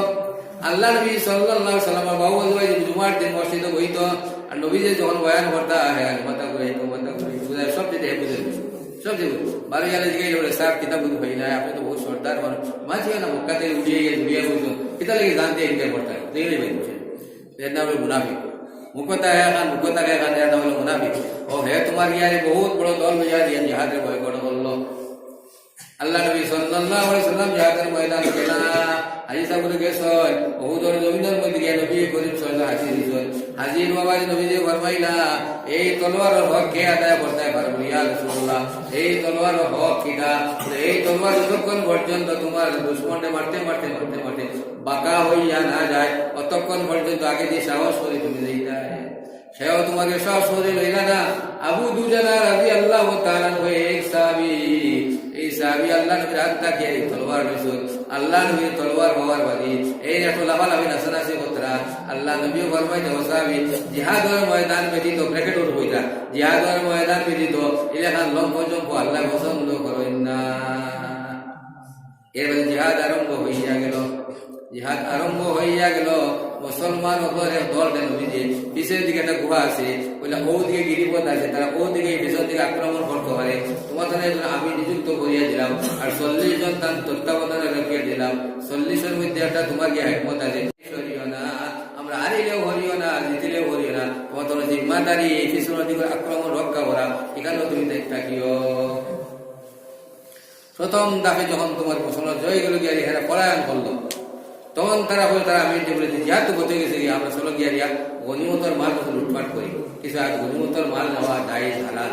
আল্লাহ নবী সাল্লাল্লাহু আলাইহি সাল্লামের বাবু ওই জুমার দিন মসজিদে বইতো, আর নবী যে যখন বয়ান করতা হ্যাঁ মাথা করে বুঝায় সব দিতে বুঝে সব দিব বারো গেলে জিজ্ঞাসা করে সাহেব কিতাব বুঝে ভাই না, আপনি তো বহু সর্দার মানুষ মাঝে না মক্কাতে উঠিয়ে গিয়ে জুড়িয়ে বুঝুন কিতা লেগে জানতে ইনকার করতে দেখলে ভাই বুঝে এর নাম হলো মুনাফিক। মুখতা খান মুখতা খান এর নাম হলো মুনাফিক। ও হে তোমার ইয়ারে বহুত বড় দল হইয়া দিয়ে জিহাদের ভয় করে বললো। আল্লাহ নবী সাল্লাল্লাহু আলাইহি সাল্লাম জিহাদের ময়দানে গেলা হাজিসা করে গেছন, বহুদর জমিনের মধ্যে গিয়ে নবী করিম সাল্লাল্লাহু আলাইহি হাজির হাজির বাবা নবী যে ফরমাইলা এই তলোয়ারের হক কে আদায় করতে পারবে ইয়া রাসূলুল্লাহ, এই তলোয়ারের হক কিটা, এই তলোয়ার যতক্ষণ পর্যন্ত তোমার দুশমনকে মারতে মারতে মারতে মারতে বাঁকা হইয়া না যায় ততক্ষণ পর্যন্ত আগে যে সাহস করে তুমি যাইতা, সেও তোমাকে সব শরীর লইলা না। আবু দুজানা রাদিয়াল্লাহু তাআলা এক সাহাবী, এই সাহাবী আল্লাহ নবীর হাত তাকিয়ে তলোয়ার লইছেন। আল্লাহ নবীর তলোয়ার হওয়ার বাদী এই একটু লাফালাফি নাচানাচি কতরা আল্লাহ নবীও ফরমাইতে ও সাহাবী জিহাদের ময়দান ব্যতীত ব্র্যাকেট উঠ হইতা, জিহাদের ময়দান ব্যতীত এলাকার লম্ব জম্প আল্লাহ পছন্দ করেন না। এর জিহাদ আরম্ভ হইয়া গেল, জিহাদ আরম্ভ হইয়া গেল। মুসলমান ওপরে দল দেন যে পিছের দিকে একটা গুহা আছে, ওইটা ও দিকে গিরিপথ আছে, তারা ও দিকে পিছন দিকে আক্রমণ করতে পারে। তোমার আমি নিযুক্ত করিয়া দিলাম আর 40 জন তার তত্ত্বাবধানে রেখে দিলাম। 40-এর মধ্যে একটা তোমার গিয়ে হেকমত আছে, না আমরা হারিলেও হরিও না, জিতিলেও হরিও না, তোমার তোর জিম্মাদারি এই পিছনের দিকে আক্রমণ রক্ষা করা, এখানেও তুমি থাকিও। প্রথম দাফে যখন তোমার মুসলমান জয় গেল গিয়ে এরা পলায়ন করলো, তখন তারা বলে তারা আমি বলেছি জিহাদ তো বলতে গেছে আমরা চলো গিয়া গনিমতর মাল কত লুটপাট করি, কিছু আজ গনিমতর মাল নেওয়া যায় হালাল।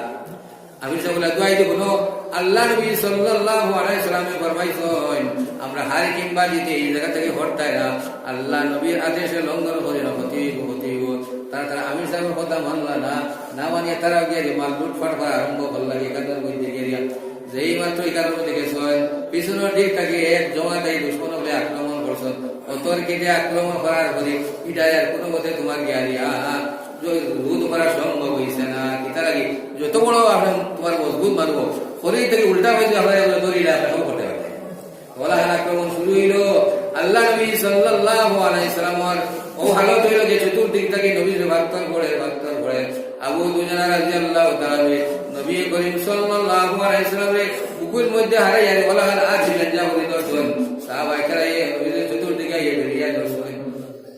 আমি সব বলে দোয়াই দেব আল্লাহ নবী সাল্লাল্লাহু আলাইহি সাল্লামে ফরমাইছেন আমরা হারি কিংবা জিতে এই জায়গা থেকে হটতায় না, আল্লাহ নবীর আদেশে লঙ্ঘন করে না হতেইব। তারা আমির সাহেবের কথা মানলা না, না মানিয়ে তারা গিয়ে মাল লুটপাট করা আরম্ভ করলা। এখানকার মধ্যে গিয়ে যেই মাত্র এখানের মধ্যে গেছেন পিছনের দিক থেকে এক জমাদাই দুশ্মন বলে আক্রমণ করছেন, অতর কেটে আক্রমণ করার পরে এটা আর কোনো মতে তোমার গিয়া রোধ করা সম্ভব হয়েছে না। কিতা লাগে যত বড় আপনার তোমার মজবুত মানবো শরীর থেকে উল্টা হয়েছে আমরা দৌড়িয়ে করতে পারবে। বলা আক্রমণ শুরু হইল, আল্লাহ নবী সাল্লাল্লাহু আলাইহি সাল্লামের ও হালত হইল যে চতুর্দিক থেকে নবীর ভাক্তর পড়ে আবু দুজানা রাদিয়াল্লাহু তাআলা নবী করিম সাল্লাল্লাহু আলাইহি সাল্লামের বুকুর মধ্যে হারাইয়া বলা আর আছিলেন যা বলি দর্শন সাহাবায়ে কেরাম নবীর চতুর্দিকে ইয়া দর্শন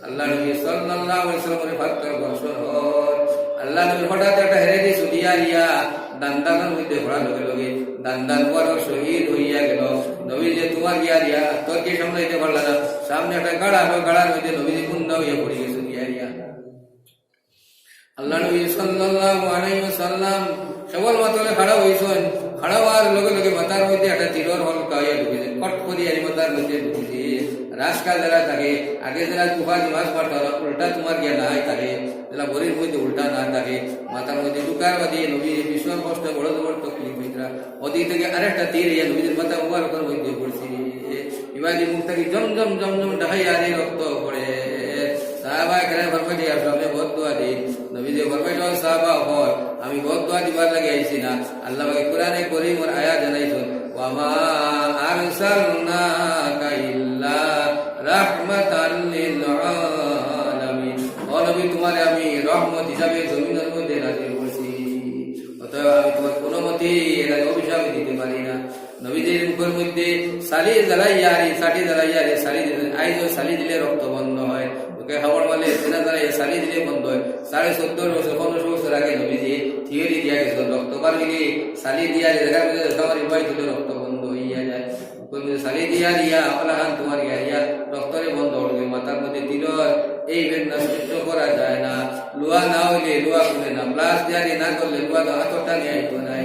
আল্লাহ নবী সাল্লাল্লাহু আলাইহি সাল্লামের ভাক্তর দর্শন আল্লাহ নবী হঠাৎ একটা হেরে দিয়ে ছুটিয়া রিয়া দান্দানের মধ্যে ঘোড়া লগে দান্দান বড় শহীদ হইয়া গেল নবী যে তোমার গিয়া রিয়া তোর কে সামলাইতে পারলা না সামনে একটা গাড়ার মধ্যে নবী পুণ্য হইয়া পড়ে গেছে গিয়া রিয়া আল্লাহ নবী সাল্লাল্লাহু আলাইহি ওয়াসাল্লাম সবল মাতলে খাড়া হইছেন খাড়া হওয়ার লগে লগে মাথার মধ্যে একটা তীরের হলকা হইয়া ঢুকেছে কট করে আর মাথার মধ্যে ঢুকেছে রাস্কা যারা থাকে আগে যারা তুফা দিমাস পাঠালো উল্টা তোমার গিয়া নাই থাকে যারা বরির মধ্যে উল্টা না থাকে মাথার মধ্যে ঢুকার বাদে নবী ভীষণ কষ্ট বড় বড় তকলিফ হইতরা ওদিক থেকে আরেকটা তীর ইয়া নবীর মাথা মুবারকের মধ্যে পড়ছে ইবাদি মুখ থেকে জমজম ঢাকাইয়া রক্ত পড়ে সাহাবায়ে কেরাম ফরমাইতে আসলে বহুত দোয়া দিই নবী যে ফরমাইতো সাহাবা হল আমি বহুত দোয়া দিবার লাগে আইছি না আল্লাহ পাক কোরআনে কারীমের আয়াত জানাইছেন ওয়া মা আরসালনাকা ইল্লা রাহমাতাল লিল আলামিন ও নবী তোমারে আমি রহমত হিসাবে জমিনের মধ্যে নাযিল করেছি অতএব আমি তোমার কোনো মতে এর অভিশাপ দিতে পারি না নবীদের মুখের মধ্যে সালি জ্বালাইয়ারে সাটি জ্বালাইয়ারে সালি দিলে আইজো সালি দিলে রক্ত বন্ধ হয় ওকে খাবার বলে সেনা জ্বালাইয়া সালি দিলে বন্ধ হয় 14.5 বছর 15 বছর আগে নবীজি থিওরি দিয়া গেছিল রক্ত বার হইলে সালি দিয়া জায়গা মধ্যে সবার ইবাই দিলে রক্ত বন্ধ হইয়া যায় সালি দিয়া রিয়া আল্লাহান তোমার গিয়া রক্তরে বন্ধ হবে মাথার মধ্যে তিলর এই বেদনা সহ্য করা যায় না লুয়া না হইলে লুয়া খুলে না প্লাস দিয়া না করলে লুয়া হাতটা নিয়ে আইতো নাই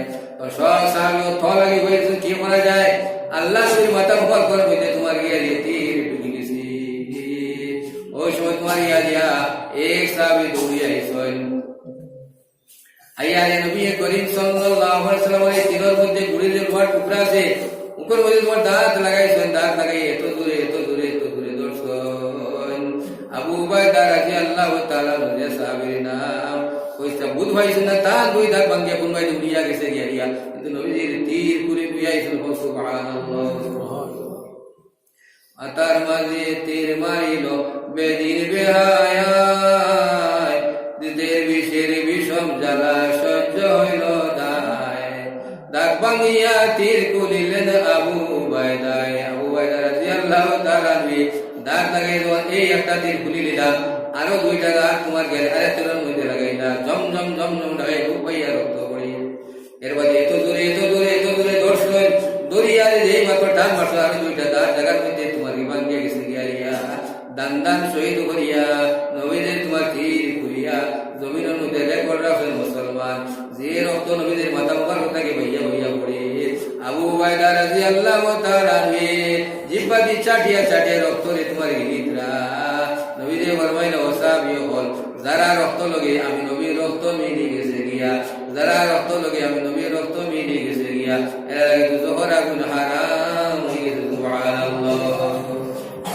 সব সাহাবী থ লাগি হয়েছে কি করা যায় আল্লাহ নবীর মাথা উপর করে বইতে তোমার গিয়া তীর ঢুকে গেছে ওই সময় তোমার দিয়া এক সাহাবী দৌড়িয়া আইছেন আইয়া নবী করিম সাল্লাল্লাহু আলাইহি ওয়াসাল্লামের তীরের মধ্যে গুড়ির লোহার টুকরা আছে উপর মধ্যে তোমার দাঁত লাগাইছেন দাঁত লাগাই এত দূরে দর্শন আবু উবাইদা রাদিয়াল্লাহু তাআলা যে সাহাবীর নাম কইতা বুধ ভাইছেন না তা দুই দাঁত ভাঙিয়া কোন ভাই উড়িয়া গেছে গিয়া কিন্তু নবীজির তীর করে বুঝাইছেন সুবহানাল্লাহ আতার মাঝে তীর মারিল বেদিন বেহায়ায় দিদের বিষের বিষম জ্বালা সহ্য হইল দায় দাগ ভাঙিয়া তীর কুলিলেন আবু উবাইদা রাদিয়াল্লাহু তাআলা দাগ লাগাই এই একটা তীর খুলি দিলাম আরো দুইটা দাগ তোমার গেলে আরে তীরের মধ্যে লাগাইলা জম ঢাকাই ভাইয়া রক্ত পড়ি এর বাদে এত দূরে দর্শন দরিয়ারে যেই মাত্র টান মারছো আরো দুইটা দাগ জায়গার মধ্যে তোমার ভাঙিয়া গেছে গিয়া দান শহীদ করিয়া নবীদের তোমার তীর করিয়া জমিনের মধ্যে রেকর্ড রাখেন মুসলমান যে রক্ত নবীদের মাথা মুবারক থেকে ভাইয়া পড়ে আবু উবাইদা রাদিয়াল্লাহু তাআলা জিহ্বা দি চাটিয়া রক্তরে তোমার গিরিতরা নবীদের ফরমাইল ওয়াসাবি হল যারা রক্ত লগে আমি নবীর রক্ত মিলি গেছে গিয়া যারা রক্ত লগে আমি নবীর রক্ত মিলি গেছে গিয়া এর লাগে জোহর আগুন হারাম হয়ে গেছে সুবহানাল্লাহ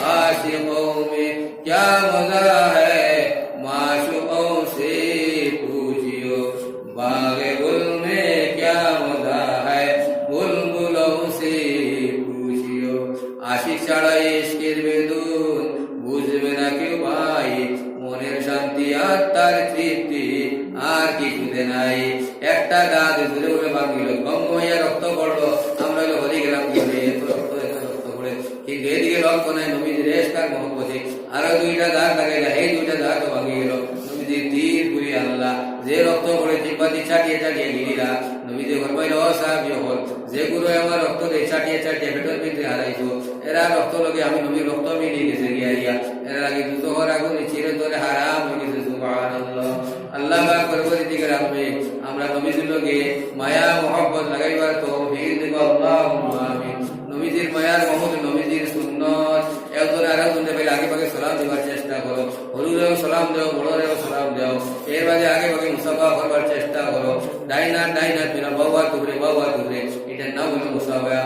आशिकों में क्या मजा है माशूकों से पूछियो बागे गुल में क्या मजा है बुलबुलों से पूछियो आशिक ছাড়া ইশকের বেদুন বুঝবে না কেউ ভাই মনের শান্তি আর তার তৃপ্তি আর কিছুতে নাই একটা দাঁত ধরে উঠে ভাঙিল গম হইয়া রক্ত পড়লো আমরা হয়ে গেলাম কিন্তু এদিকে লক্ষ্য নাই নবীজির এসকার মহব্বতে আরো দুইটা দাগ লাগাইলা এই দুইটা দাগ ভাঙিয়ে গেল নবীজির তীর ঘুরি আল্লাহ যে রক্ত পড়ে জিব্বাতি চাটিয়ে গিরিরা নবীজি ফরমাইল ও সাহাবী হল যেগুলো আমার রক্ত দিয়ে চাটিয়ে পেটের ভিতরে হারাইছো এরা রক্ত লগে আমি নবীর রক্ত মিলিয়ে গেছে গিয়া এরা লাগে দুজোহর আগুন চিরে ধরে হারাম হয়ে গেছে সুবহানাল্লাহ আল্লাহ পাক পরবর্তীকালে আমরা নবীজির লগে মায়া মহব্বত লাগাইবার তৌফিক দিব আল্লাহুম্মা আমিন নবীজির মায়ার মহব্বত নবীজির সুন্নাত একজন আরেকজনকে পেলে আগে ভাগে সালাম দেওয়ার চেষ্টা করো হলুদেও সালাম দেও বড়রেও সালাম দেও এর বাদে আগে ভাগে মুসাফা করবার চেষ্টা করো ডাইনার বিনা বাবা তুবরে এটার নাম হলো মুসাফা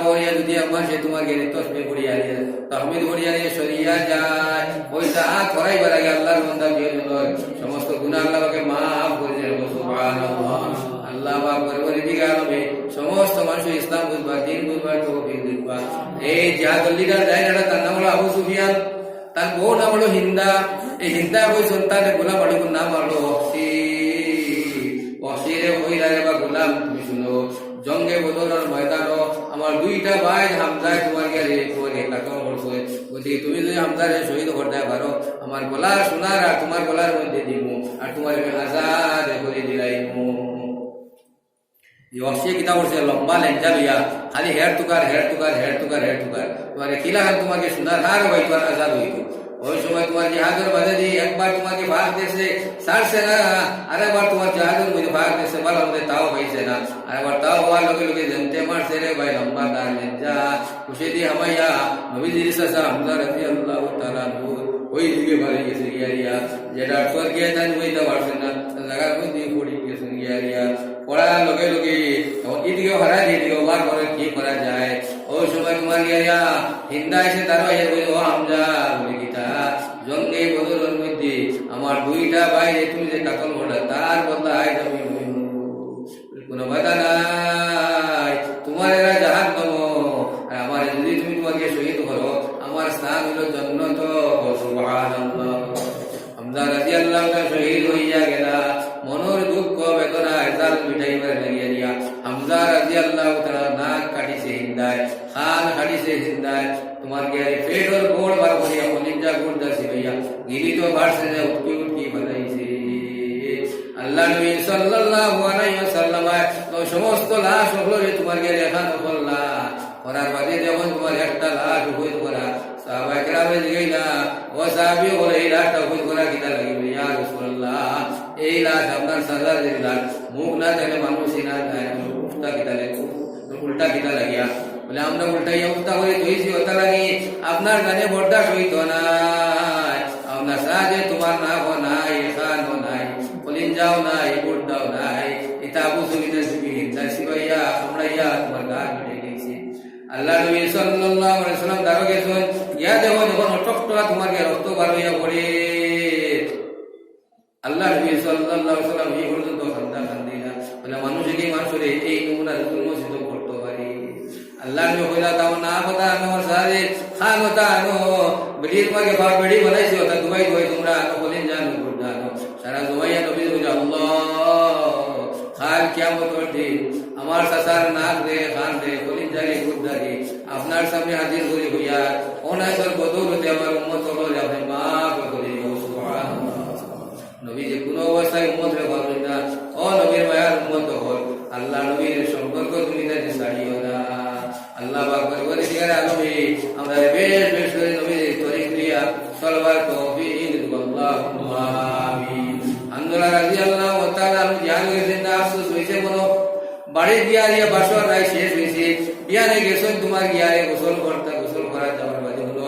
করিয়া যদি আমার সে তোমার গেলে তসবে পড়িয়া দিয়ে তাহমিদ পড়িয়া দিয়ে সরিয়া যায় ওইটা করাইবার আগে আল্লাহর বান্দা সমস্ত গুনাহ আল্লাহকে মাফ করে দেব সুবহানাল্লাহ আল্লাহ আল্লাহ পাক পরবর্তীকালে আলমে সমস্ত মানুষ ইসলাম বুঝবার দিন বুঝবার তৌফিক দিবা। এই জিহাদুল লিডার যাই তার নাম হলো আবু সুফিয়ান, তার বউ নাম হলো হিন্দা। এই হিন্দা কই সন্তানের গোলাম আলীর নাম হলো ওয়াহশী। ওয়াহশীরে কইলারে বা গোলাম তুমি শুনো, জঙ্গে বদরের ময়দানও আমার দুইটা ভাই হামজায় তোমার গেলে তোমাকে কাটন করছো। বলছি তুমি যদি হামজারে শহীদ করতে পারো আমার গলার সোনার আর তোমার গলার মধ্যে দিব, আর তোমার আজাদ করে দিলাইমু। ওয়াহশী কিতা করছে, লম্বা লেঞ্জা লইয়া খালি হেয়ার টুকার হেয়ার টুকার হেয়ার টুকার হেয়ার টুকার তোমার কিলাখান তোমাকে সোনার হার হইতো আর আজাদ হইতো। ওই সময় তোমার জাহাজের বাজে দিয়ে একবার তোমাকে ভাগ দিয়েছে ছাড়ছে না, আর একবার তোমার জাহাজের মধ্যে ভাগ দিয়েছে ভালো মধ্যে তাও পাইছে না, আর একবার তাও হওয়ার লগে লগে জেনতে মারছে রে ভাই লম্বা তার লেঞ্জা খুশি দিয়ে হামাইয়া নবীজির সাথে হামজা রাদিয়াল্লাহু তাআলা ওই দিকে বাড়ি গেছে গিয়া যেটা স্বর্গে তাই হইতে পারছে না জায়গার মধ্যে পড়ে গেছে গিয়া পড়ার লগে লগে এদিকে হারা দিকে ওবার করে কি করা যায়। ওই সময় তোমার গিয়া হিন্দা এসে তারা ও হামজা বলে গীতা জঙ্গে বদলের মধ্যে আমার দুইটা বাইরে তুমি যে কাতল ঘটা তার বদলা আয় আমি কোনো বাধা নাই, তোমার এরা জাহাজ নম। আমার যদি তুমি তোমাকে শহীদ করো আমার স্থান হইল জন্নত। সুবহানাল্লাহ। হামজা রাদিয়াল্লাহু তাআলা শহীদ হইয়া গেলা, মনের দুঃখ বেদনা জাল মিটাইবার লাগিয়া দিয়া হামজা রাদিয়াল্লাহু তাআলা নাক কাটিছে হিন্দায়, খান কাটিছে হিন্দায়, তোমার গিয়ে পেটর গোড় বার করিয়া কলিজা গোড় দাসি ভাইয়া গিরি তো বাড়ছে না উঠকি উঠকি বানাইছে। আল্লাহ নবী সাল্লাল্লাহু আলাইহি ওয়াসাল্লাম সমস্ত লাশ হলো তোমার গিয়ে দেখানো করলা করার বাদে যেমন তোমার একটা লাশ হইত করা সাহাবায়ে কেরামে জিগাইলা ও সাহাবী বলে এই লাশটা হইত করা কিটা লাগিবে ইয়া রাসূলুল্লাহ, এই লাশ আপনার সাজার যে লাশ মুখ না দেখলে মানুষই না যায় উল্টা কিটা লাগে উল্টা কিটা লাগিয়া বলে আমরা উল্টাইয়া উল্টা করে ধুইছি ওটা লাগি আপনার গানে বরদাস্ত হইত না, আপনার সাজে তোমার নাম নাই খান নাই কলিঞ্জাও নাই বুড়দাও নাই এটা আবু সুবিধা সুবিধা শিবাইয়া আমরাইয়া তোমার গান মিটে গেছি। আল্লাহ নবী সাল্লাল্লাহু আলাইহি ওয়াসাল্লাম দাঁড়ো গেছেন ইয়া দেখো যখন টকটকা তোমাকে রক্ত বার হইয়া পড়ে আল্লাহ নবী সাল্লাল্লাহু আলাইহি ওয়াসাল্লাম এই পর্যন্ত কান্দা কান্দিনা বলে মানুষকে মানুষের এই নমুনা জন্ম সিদ্ধ করতে পারি। আল্লাহ নবী কইলা তাও না কথা আমার সাথে খান হতা আনো বেড়ি তোমাকে বাপ বেড়ি বানাইছি ওটা দুবাই দুবাই তোমরা আনো বলেন জানো জানো সারা দুবাইয়া নবী বলে আল্লাহ খাল কিয়ামত দিন আমার সাসার নাক দে খান দে বলেন জানি গুরদারি আপনার সামনে হাজির করি হইয়া অনায়তর বদৌলতে আমার উম্মত হলো আপনি মাফ করে দিও। সুবহানাল্লাহ। নবী যে কোনো অবস্থায় উম্মত রে বলবেন না ও নবীর মায়ার উম্মত হল আল্লাহ নবীর সম্পর্ক তুমি তাকে ছাড়িও না। আল্লাহ পাক বলে দিগারে আলমে আমরা বেশ বেশ করে নবীর তরিক দিয়া চলবার তৌফিক দিন আল্লাহুম্মা আমিন। আন্দোলন রাদিয়াল্লাহু তাআলা জিহাদ করেছেন না আফসোস হইছে বলো বাড়ি দিয়া দিয়া বাসর রাই শেষ হইছে বিয়ানে গেছেন তোমার গিয়ারে গোসল করতে গোসল করার যাওয়ার বাদে হলো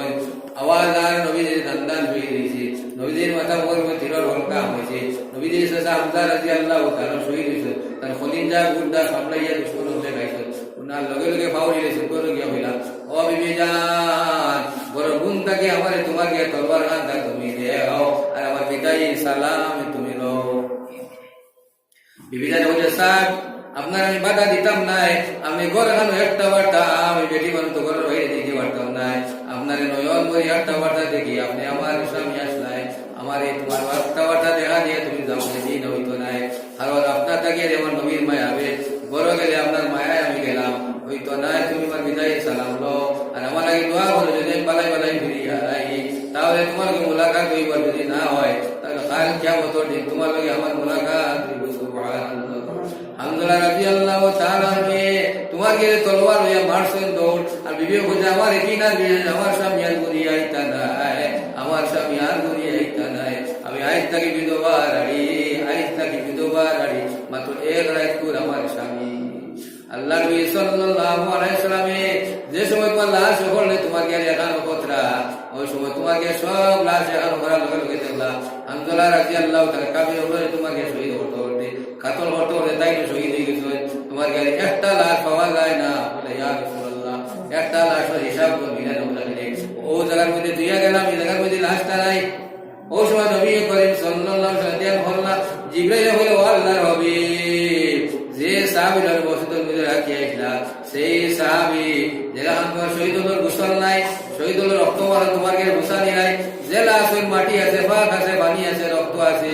আওয়াজ আর নবীদের দান্দান হয়ে গেছে নবীদের মাথা উপর তিরর হলকা হয়েছে নবীদের সাথে হামজা রাদিয়াল্লাহু তাআলা শহীদ হইছে তার খলিঞ্জা গুর্দা সামলাইয়া দুশমন হতে গাইছে উনার লগে লগে ফাউরি হইছে কোন গিয়া হইলা ও বিবি জান বড় গুণ থাকে আমারে তোমাকে তলবার হাত দা তুমি দেও আর আমার বিদায় সালাম তুমি লও। বিবি জান বলে স্যার আপনার আমি বাধা দিতাম নাই আমি ঘর খানো একটা বার্তা আমি বেটি মানুষ তো ঘরের বাইরে দিতে পারতাম নাই আপনার নয়ন বই একটা বার্তা দেখি আপনি আমার স্বামী আসলাই আমার এই তোমার একটা বার্তা দেখা দিয়ে তুমি যাও দিন হইতো নাই কারণ আপনার তাকিয়ে আমার নবীর মায়া হবে বড় গেলে আপনার মায়ায় আমি গেলাম হইতো নাই তুমি আমার বিদায় সালাম লো আর আমার আগে দোয়া বলো যদি পালাই পালাই ফিরিয়া তাহলে তোমার মোলাকাত হইবার যদি না হয় তাহলে কাল কিয়ামত দিন তোমার লগে আমার মোলাকাত হইব। সুবহানাল্লাহ। হামজা রাদিয়াল্লাহু তাআলা তোমার গিয়ে তলোয়ার হইয়া মারছেন দৌড় আর বিবি বলে আমার কি না আমার স্বামী আর গুরি আইতা নাই আমার স্বামী আর গুরি আইতা নাই আমি আইজ থাকি বিধবা রাড়ি আইজ থাকি বিধবা রাড়ি মাত্র এক রাত করে আমার স্বামী। আল্লাহ নবী সাল্লাল্লাহু আলাইহি ওয়াসাল্লাম যে সময় তোমার লাশ হলে তোমার গিয়ে এখানো কথা ওই সময় তোমাকে সব লাশ এখানো করার লগে লগে দেখলা হামজা রাদিয়াল্লাহু তাআলা কাবির হলে তোমাকে শহীদ করতে হবে কাতল করতে হলে তাই শহীদ হয়ে গেছে তোমার গাড়ি একটা লাশ পাওয়া যায় না বলে ইয়া রাসূলুল্লাহ একটা লাশের হিসাব করবি না ও জায়গার মধ্যে দিয়া গেলাম এই জায়গার মধ্যে লাশটা নাই। ও সময় নবী করিম সাল্লাল্লাহু আলাইহি ওয়াসাল্লাম বললা জিবরাইল হলো আল্লাহর হাবিব যে সাহাবী ধরে মসজিদের মধ্যে রাখি আইসলা সেই সাহাবী জেলা তোমার শহীদুল্লাহর গোসল নাই, শহীদুল্লাহর রক্ত মারা তোমার কে গোসানি নাই, জেলা আসল মাটি আছে, পাক আছে, পানি আছে, রক্ত আছে,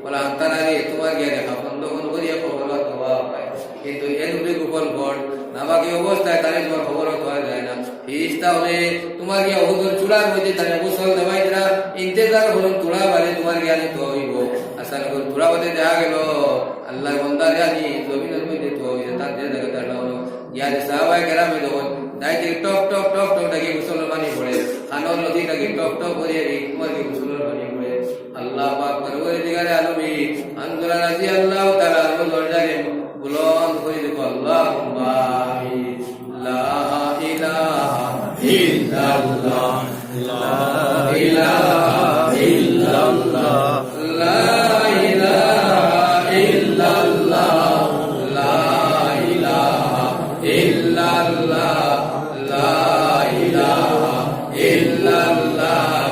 বলা আন্তানারে তোমার গিয়ে দেখা বন্ধ করিয়া খবর হওয়া পায়। কিন্তু এর উপরে গোপন ঘট নাবাকি অবস্থায় তারে তোমার খবর হওয়া যায় না। ফিরিস্তা হলে তোমার গিয়া ওহুদের চূড়ার মধ্যে তারে গোসল দেওয়াই না, ইন্তেজার হলুন তোড়া বাড়ি তোমার জ্ঞানে তো হইব। আসার করে তোড়া বাদে দেখা গেল আল্লাহর বন্দা জানি জমিনের মধ্যে তো হইছে, তার যে জায়গাটা হলো ইয়ারে সাহাবায়ে কেরামে যখন দাইতে টপ টপ টপ টপ ডাকে গোসলের পানি পড়ে, খানর নদীটাকে টপ টপ করে তোমার কি গোসলের পানি পড়ে। আল্লাহ পাক পরওয়ারদিগারে আলমী আনজুরা রাদিয়াল্লাহু তাআলা আনহু দরজাকে বুলন্দ করে দেখো আল্লাহুম্মা লা ইলাহা ইল্লাল্লাহ লা ইলাহা ইল্লাল্লাহ লা ইলাহা ইল্লাল্লাহ লা ইলাহা ইল্লাল্লাহ লা ইলাহা ইল্লাল্লাহ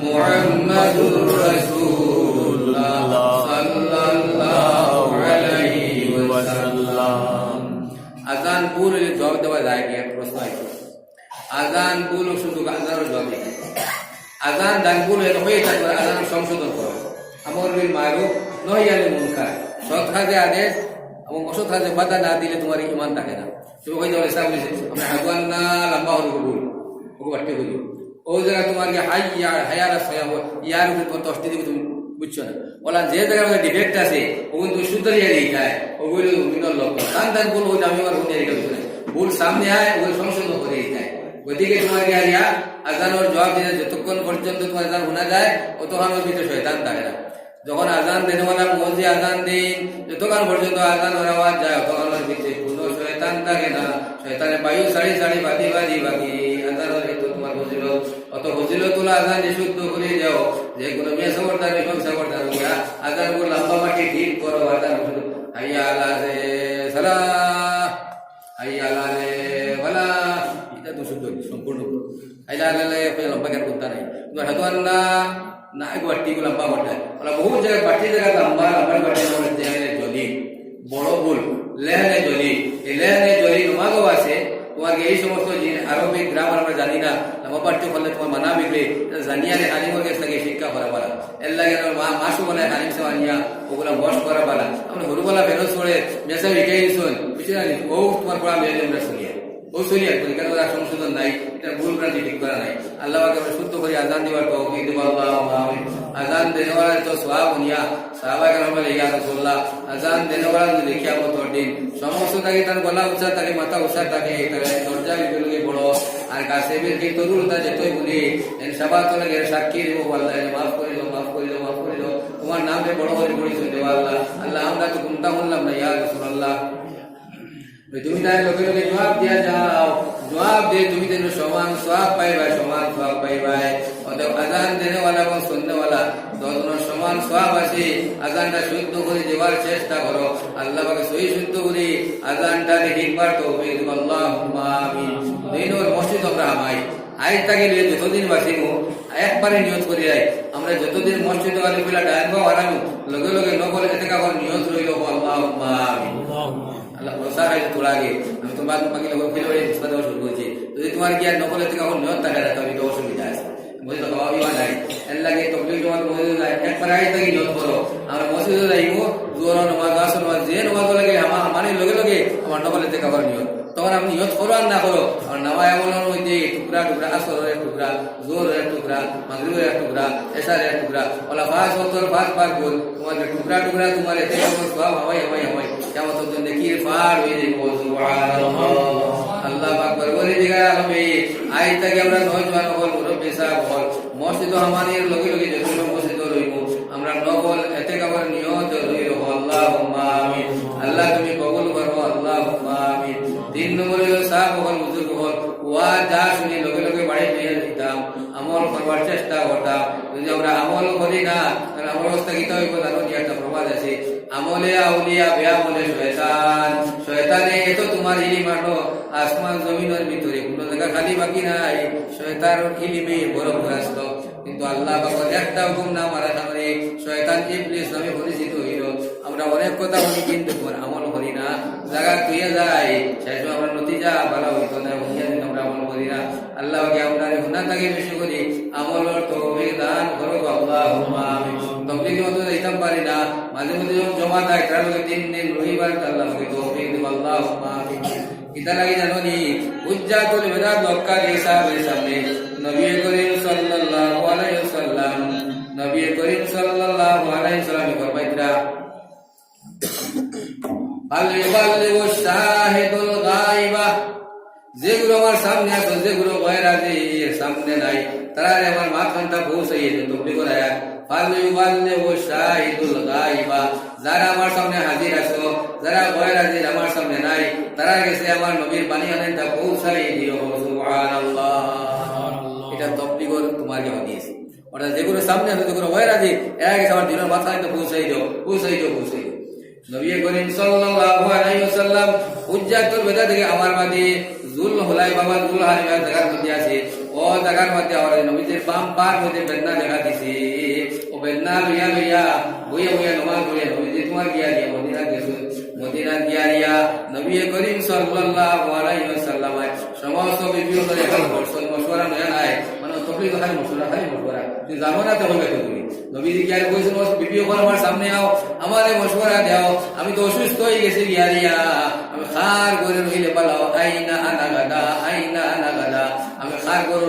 মুহাম্মাদুর রাসূলুল্লাহ সাল্লাল্লাহু আলাইহি ওয়াসাল্লাম। আযান পুরো জবাব দেওয়া যায় কি? প্রশ্ন আছে আযান পুরো শুধু আযানের জবাব দেয়, আযান দান পুরো হয়ে থাকবে, আযান সংশোধন করো, আমর বিল মারুফ নহি আনিল মুনকার, সৎ কাজে আদেশ এবং অসৎ কাজে বাধা না দিলে তোমার ঈমান থাকে না। তুমি কই যাবে সাহেব বলেছে আমরা হাগুয়ান না লম্বা হলো কবুল ওকে বাট্টে কইও ও জায়গা তোমার কি হাইয়া হায়ারা সয়াব ইয়ার উপর তোমার তস্তি দিবে, তুমি বুঝছো না। ওলা যে জায়গার মধ্যে ডিফেক্ট আছে ওগুলো তুমি শুধরিয়ে দেখায়, ওগুলো মিনল লক্ষ্য দান দান বল ওই আমি আমার হুনিয়া রেখে দিচ্ছি ভুল সামনে আয় ওগুলো সংশোধন করে দেখায়। ওইদিকে তোমার কি আইয়া আজানোর জবাব দিতে যতক্ষণ পর্যন্ত তোমার আজান শোনা যায় অতক্ষণ ওর ভিতরে শয়তান থাকে না। যখন আজান দেনেওয়ালা মসজি আজান দিন যতক্ষণ পর্যন্ত আজানের আওয়াজ যায় তখন ওর ভিতরে কোনো শয়তান থাকে না। শয়তানের বায়ু সাড়ি সাড়ি বাদি বাদি বাকি আজানের ভিতরে তোমার ফজিলত অত ফজিলতুল আজান শুদ্ধ করে যাও, যে কোনো মেয়ে সবরদার এবং সবরদার হইয়া আজান গুলো লম্বা মাটি ঠিক করো। আজান হাইয়া আলা রে সালাহ হাইয়া আলা রে ওয়ালা এটা তো শুদ্ধ সম্পূর্ণ হাইয়া আলা রে লম্বা কেন করতে নাই তোমার হাত আল্লাহ না বাটি গুলো লম্বা বাটায় ওলা বহু জায়গায় বাটি জায়গা লম্বা লম্বা বাটি যদি বড় ভুল লেহনে জলি, এই লেহনে জলি নমাগো আছে তোমার এই সমস্ত আরবিক গ্রামার আমরা জানি না, লম্বা পাঠ্য করলে তোমার মানা বিগড়ে জানিয়ারে হালিমর কাছ থেকে শিক্ষা করা পালা এর লাগে মাসু বলে হালিম সে আনিয়া ওগুলা বস করা পালা আমরা হরুবেলা ফেরত পড়ে মেসা বিকাই শুন বুঝতে জানি ও তোমার পড়া মেয়ে আমরা শুনিয়া ও শুনিয়া কেন সংশোধন নাই, এটা ভুল ভ্রান্তি ঠিক করা নাই। আল্লাহ পাক আমরা শুদ্ধ করে আজান দেওয়ার তৌফিক দেব। আল্লাহুম্মা আমিন। আজান দেনেওয়ালা তো সওয়াব নিয়া সাহাবায়ে কেরাম বলে ইয়া রাসূলুল্লাহ আজান দেনেওয়ালা যদি কিয়ামত দিন সমস্ত তাকে তার গলা উঁচা থাকে মাথা উঁচা থাকে দরজা বিলগে বড় আর কাছে বের কি তরুলতা যেতই বলি এন সাবাত লাগে সাক্ষী দেব আল্লাহ মাফ করে দাও মাফ করে দাও মাফ করে দাও তোমার নামে বড় করে পরিচয় দেব আল্লাহ। আল্লাহ আমরা তো কোনটা বললাম না ইয়া রাসূলুল্লাহ তুমি তার লোকে লোকে জবাব দিয়া যাও, জবাব দিয়ে তুমি যেন সমান সওয়াব পাইবা সমান সওয়াব পাইবা। অতএব আজান দেনেওয়ালা এবং শুননেওয়ালা দুজনের সমান সওয়াব আছে। আজানটা শুদ্ধ করে দেওয়ার চেষ্টা করো, আল্লাহ পাকে সহি শুদ্ধ করে আজানটা দেখবার তৌফিক দেব। আল্লাহুম্মা আমিন। দুই নম্বর মসজিদ আমরা হামাই আজ তাকে নিয়ে যতদিন বাঁচিমু একবারে নিয়ত করি আই আমরা যতদিন মসজিদ আলী বিলা ডাইনবা হারামু লগে লগে নকলে এতে কাবার নিয়ত রইল। আল্লাহুম্মা আমিন। আল্লাহ প্রসার হয় তোর আগে আমি তো বাদ বাকি লোক ফিরে ইস্তা দেওয়া শুরু করেছি, যদি তোমার কি আর নকলে থেকে এখন নিয়ত থাকে না তবে তো অসুবিধা আছে বুঝলি তো খাওয়া বিমা নাই এর লাগে তবলিগ জমা মসজিদে যায় একবার আগে থেকে নিয়ত করো আমরা মসজিদে যাইব জোর নামাজ আসর নামাজ যে নামাজ লাগে মানে লগে লগে আমার নকলে থেকে আবার নিয়ত তখন আপনি নিয়ত করো আর না করো আর নামায় আমলের মধ্যে টুকরা টুকরা আসরের এক টুকরা জোরের এক টুকরা মাগরিবের এক টুকরা এশারের এক টুকরা ওলা পাঁচ বছর পাঁচ বল তোমার টুকরা টুকরা তোমার এতে সব হওয়াই হওয়াই হওয়াই কেমন জন্য কি পার হয়ে যাবো। আল্লাহ পাক পরওয়ারদিগার আলামিন আজ থেকে আমরা নওজওয়ান হল মুরব্বি সাহেব হল মসজিদ আমাদের লগে লগে যত মসজিদ রইব আমরা নকল এতে কাবার নিয়ত রইব। আল্লাহুম্মা আমিন। আল্লাহ তুমি কবুল করো। আল্লাহুম্মা আমিন। তিন নম্বরে সাহেব হল বুজুর্গ হল ওয়া যা শুনি লগে লগে বাড়ি নিয়ে দিতাম আমল করবার চেষ্টা করতাম। যদি আমরা আমল করি না তাহলে আমার অবস্থা কি হইব জানো? একটা প্রবাদ আছে আমলে আউলিয়া বেআমলে শয়তান। শয়তানে এত তোমার ইলি মানো আসমান জমিনের ভিতরে কোন জায়গা খালি বাকি নাই, শয়তানের ইলিমে বড় ব্যস্ত। কিন্তু আল্লাহ বাবার একটা হুকুম না মারা সামনে শয়তান ইবলিস নামে পরিচিত হইল। আমরা অনেক কথা বলি কিন্তু আমল করি না, জায়গা তুইয়া যায় শেষ আমরা নতিজা ভালো হইতো না, বুঝিয়া দিন আমরা আমল করি না। আল্লাহকে আমরা গুনাহ থেকে বেশি করি, আমলের তৌফিক দান করো আল্লাহুম্মা আমিন। তৌফিক মতো দিতাম পারি না, মাঝে মধ্যে যখন জমা দেয় তার লগে 3 দিন রবিবার আল্লাহকে তৌফিক দিও আল্লাহুম্মা আমিন। ইতা লাগি জানো নি হুজ্জাতুল বিদাত মক্কা হিসাবের সামনে নবী করিম সাল্লাল্লাহু আলাইহি ওয়াসাল্লাম ফরমাইতরা আল-ইবাল্লিগু শাহিদুল গায়বা, যেগুলো আমার সামনে আছে, যেগুলো বাইরে আছে, সামনে নাই, তারা আমার মাথাটা পৌঁছাইয়ে দিত। তবলিগ করায়া আল-ইবাল্লিগু শাহিদুল গায়বা, যারা আমার সামনে হাজির আছো, যারা বাইরে আছে আমার সামনে নাই, তারা গেছে আমার নবীর বাণী আনেনটা পৌঁছাইয়ে দিও। সুবহানাল্লাহ। এটা তবলিগর তোমার কে দিয়েছে। অর্থাৎ যেগুলো সামনে আছে, যেগুলো বাইরে আছে, এরা গেছে আমার দিনের মাথায় পৌঁছাই দিও। নবী করিম সাল্লাল্লাহু আলাইহি ওয়াসাল্লাম হুজ্জাতুল বিদা থেকে আমার মাঝে জুল হুলাইফা জুল হালিফা জায়গার মধ্যে আছে, ও জায়গার মধ্যে আমার নবীদের বাম পার মধ্যে বেদনা দেখা দিছে। ও বেদনা লইয়া বইয়া নমাজ পড়ে নবীজি তোমার গিয়া দিয়া মদিনা গিয়া নবী করিম সাল্লাল্লাহু আলাইহি ওয়াসাল্লাম সমস্ত বিভিন্ন এখন মশওয়ারা নয় নাই, মানে তবলিগ খালি মশওয়ারা তুই জানো না তো হবে তুমি। নবীজি কি আর কইছেন বিবিও আমার সামনে আও, আমারে মশওয়ারা দাও, আমি তো অসুস্থ হয়ে গেছি গিয়া আমি খার করে রইলে পালাও, আইনা আনা গাদা আমি খার করে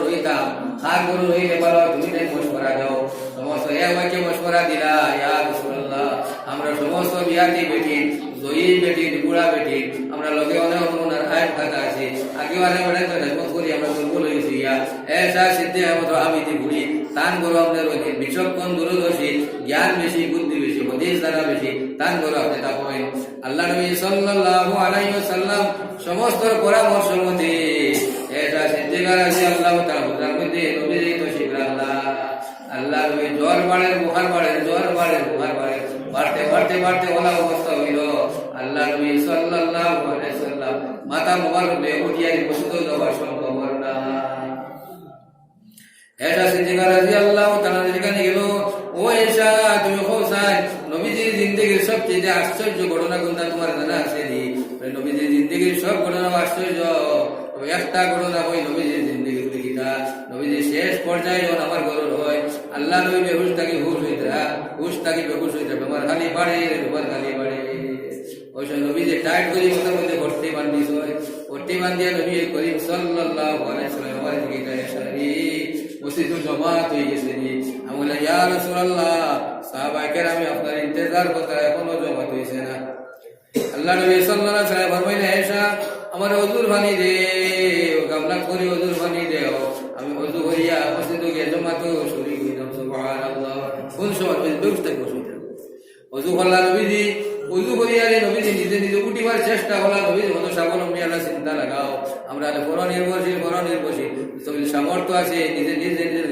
রইলে পালাও, তুমি তাই মশওয়ারা দাও। সমস্ত একবারকে মশওয়ারা দিলা, ইয়া রাসূলুল্লাহ আমরা সমস্ত বিয়াতি বেটি, জয়ী বেটি, বুড়া বেটি, আমরা লগে অনেক নমুনার আইন খাতা আছে, আগে অনেক খেদমত করি, আমরা দুর্বল হয়েছি। এসা সিদ্ধে আমি বুড়ি তান গরু আপনার বিচক্ষণ দূরদর্শী, জ্ঞান বেশি, বুদ্ধি বেশি, হদিস জানা বেশি, তান গরু আপনি তা করেন। আল্লাহ নবী সাল্লাল্লাহু আলাইহি ওয়াসাল্লাম সমস্ত পরামর্শ মতে এসা সিদ্ধিকার আছে আল্লাহ তাআলার মধ্যে নবীজি তো শিখরাল্লাহ। আল্লাহ নবী জ্বর বাড়ে, বুখার বাড়ে, বাড়তে ওলা অবস্থা হইল। আল্লাহ নবী সাল্লাল্লাহু আলাইহি ওয়াসাল্লাম মাথা মোবারক দিয়ে উঠিয়া বসিত যাওয়ার সম্ভব না। এসা সিদ্দিকা রাদিয়াল্লাহু তাআলা যেখানে গেল, ও এসা তুমি হোসাইন নবীজির জিন্দেগির সবচেয়ে আশ্চর্য ঘটনা কোনটা তোমার জানা আছে নি? নবীজির জিন্দেগির সব ঘটনা আশ্চর্য, একটা ঘটনা ওই নবীজির জিন্দেগির দিকিটা নবীজির শেষ পর্যায়ে যখন আমার গরর হয়, আল্লাহ নবী বেহুশ থাকি হুশ হইতা বেমার খালি বাড়ে ওই সময় নবীজি টাইট করে মাথার মধ্যে ভর্তি বান্ধিস, ভর্তি বান্ধিয়া নবী করিম সাল্লাল্লাহু আলাইহি ওয়াসাল্লাম আমার দিকিটা এসারি মসজিদ জমাত হয়ে গেছে। আমি বললাম ইয়া রাসূলুল্লাহ সাহাবায়ে কেরাম আপনার ইন্তজার করতে এখনো জমাত হয়েছে না। আল্লাহ নবী সাল্লাল্লাহু আলাইহি ওয়াসাল্লাম ফরমাইলেন এসা আমার ওযুর পানি দে, গামলা করে ওযুর পানি দেও, আমি ওযু করিয়া মসজিদে গিয়ে জমাত শুরু করিলাম। সুবহানাল্লাহ। কোন সময় দুষ্টা বসে ওযু করলা নবীজি, ওযু করিয়া নবীজি নিজে উঠিবার চেষ্টা করলা। নবীজি মতো স্বাবলম্বী আল্লাহ চিন্তা লাগাও, আমরা পরনির্ভরশীল সামর্থ্য আছে, নিজে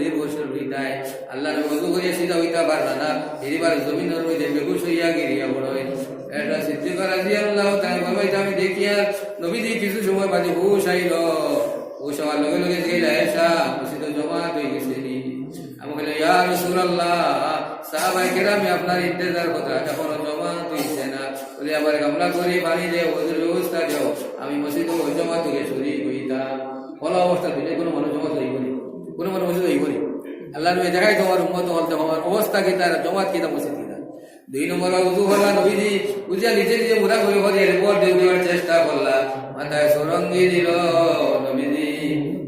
নির্ভরশীল হইতায়। আল্লাহ ওযু করিয়া সিধা হইতা পারলা না, এবার জমিনের মধ্যে বেহুশ হইয়া গিরিয়া বড় এটা সিদ্দিকা রাদিয়াল্লাহু তাআলা ফরমাইতে আমি দেখিয়া নবীজি কিছু সময় বাদে হুশ আইল, হুশ হওয়ার লগে লগে গেলা এসা মসজিদে জমাত হয়ে গেছে। আমি বলি ইয়া রাসূলুল্লাহ সাহাবায়ে কেরাম আপনার ইন্তজার কথা এখনো জমাত হইছে না, বলে আবার গামলা করে পানি দেও, ওদের ব্যবস্থা দেও, আমি মসজিদে ওই জমাত হয়ে শরীক হইতাম। ফল অবস্থা দিলে কোনো মানুষ জমাত হইব নি, কোনো মানুষ মসজিদ হইব নি? আল্লাহ নবী দেখাই তোমার উম্মত হলতে আমার অবস্থা কি, তার জমাত কিনা মসজিদ কিনা। 2 নম্বর উযু করলা নবীজি, উজিয়া নিজে মুড়া করে ঘরে রিপোর্ট দেওয়ার চেষ্টা করলা, মাথায় সুরঙ্গি দিল। নবীজি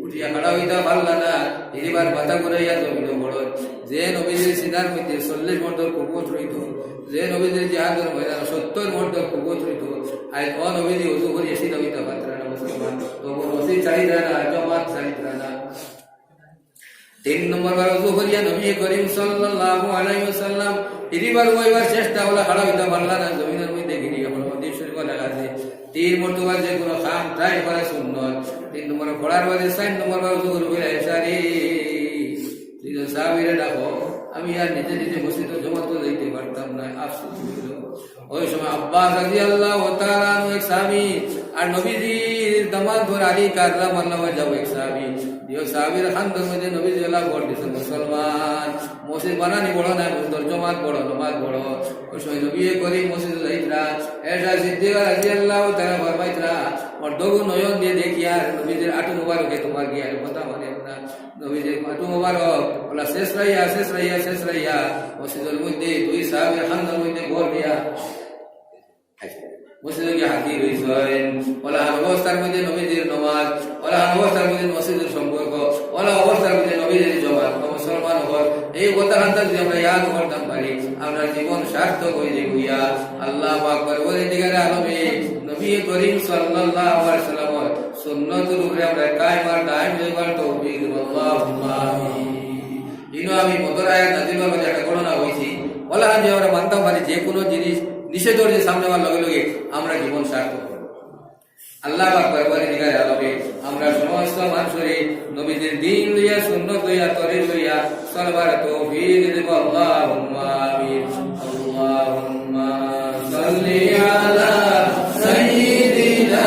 উঠিয়া খাড়া হইতা পারলা না, এবার মাথা ঘুরাইয়া জমিল বড়। যে নবীজির সিনার মধ্যে 40 মর্দর কুকুত রইত, যে নবীজির জিহাদের ময়দান 70 মর্দর কুকুত রইত, আজ ও নবীজি উযু করিয়া সিধা হইতা পারলা না মুসলমান। তো মসজিদ ছাড়িরা না, জমাত ছাড়িরা না। 3 নম্বর বার উযু করিয়া নবী করিম সাল্লাল্লাহু আলাইহি ওয়াসাল্লাম এবার ওইবার চেষ্টা হলো, খাড়া হইতে পারলা না, জমিনের মধ্যে গিরিয়া পড়ল। মধ্যে শরীফ লাগাছে 3 মর্তবা যে কোনো খাম ট্রাই করা সুন্নাত। 3 নম্বর পড়ার বাদে 4 নম্বর বার উযু করবে এসারি সাহাবীরা ডাকো, আমি আর নিজে নিজে মসজিদে জমাতে যাইতে পারতাম না, আফসোস হইল। ওই সময় আব্বাস রাদিয়াল্লাহু তাআলা আনহু এক সাহাবী আর নবীজির দামাত ধরে আলী কাররামাল্লাহু যাও এক সাহাবী, যে সাহাবীর খানদার মধ্যে নবীজি আল্লাহ বড় দিয়েছেন মুসলমান, মসজিদ বানানি বড় না, জমাত বড়, নামাজ বড়। ওই সময় নবী করিম মসজিদে যাইতরা, এসা সিদ্দিক রাদিয়াল্লাহু তাআলা ফরমাইতরা, আর দগু নয়ন দিয়ে দেখিয়া নবীজির আটু মুবারকে তোমার গিয়ে আর কথা মানে না, নবীজির আটু মুবারক বলা শেষ রাইয়া শেষ রাইয়া শেষ রাইয়া মসজিদের মধ্যে দুই সাহাবীর খানদার মধ্যে বল দিয়া মসজিদে গিয়ে হাজির হইছেন। ওলা অবস্থার মধ্যে নবীজির নামাজ, ওলা অবস্থার মধ্যে মসজিদের সম্পর্ক, ওলা অবস্থার মধ্যে নবীজির জমাত, মুসলমান হল এই কথা হান্তা যদি আমরা ইয়াদ করতাম পারি, আমরা জীবন সার্থক হয়ে যাইয়া। আল্লাহ পাক পরবর্তীকার আলমে নবী করিম সাল্লাল্লাহু আলাইহি ওয়াসাল্লাম সুন্নতের উপরে আমরা কায়েম আর দায়েম হইবার তৌফিক আল্লাহুম্মা আমিন। ইনো আমি মদর আয়াত নাযিল হওয়ার মধ্যে একটা ঘটনা হইছি, ওলা যে আমরা মানতাম পারি যে কোনো জিনিস নিষেধ যে সামনে হওয়ার লগে লগে আমরা জীবন সার্থক করব। আল্লাহ পাক পরবর্তীকার আলমে আমরা সমস্ত মানুষের নবীজির দ্বীন লইয়া সুন্নাত লইয়া তরিক লইয়া চলবার তৌফিক দেব আল্লাহুম্মা আমিন। আল্লাহুম্মা সাল্লি আলা সাইয়্যিদিনা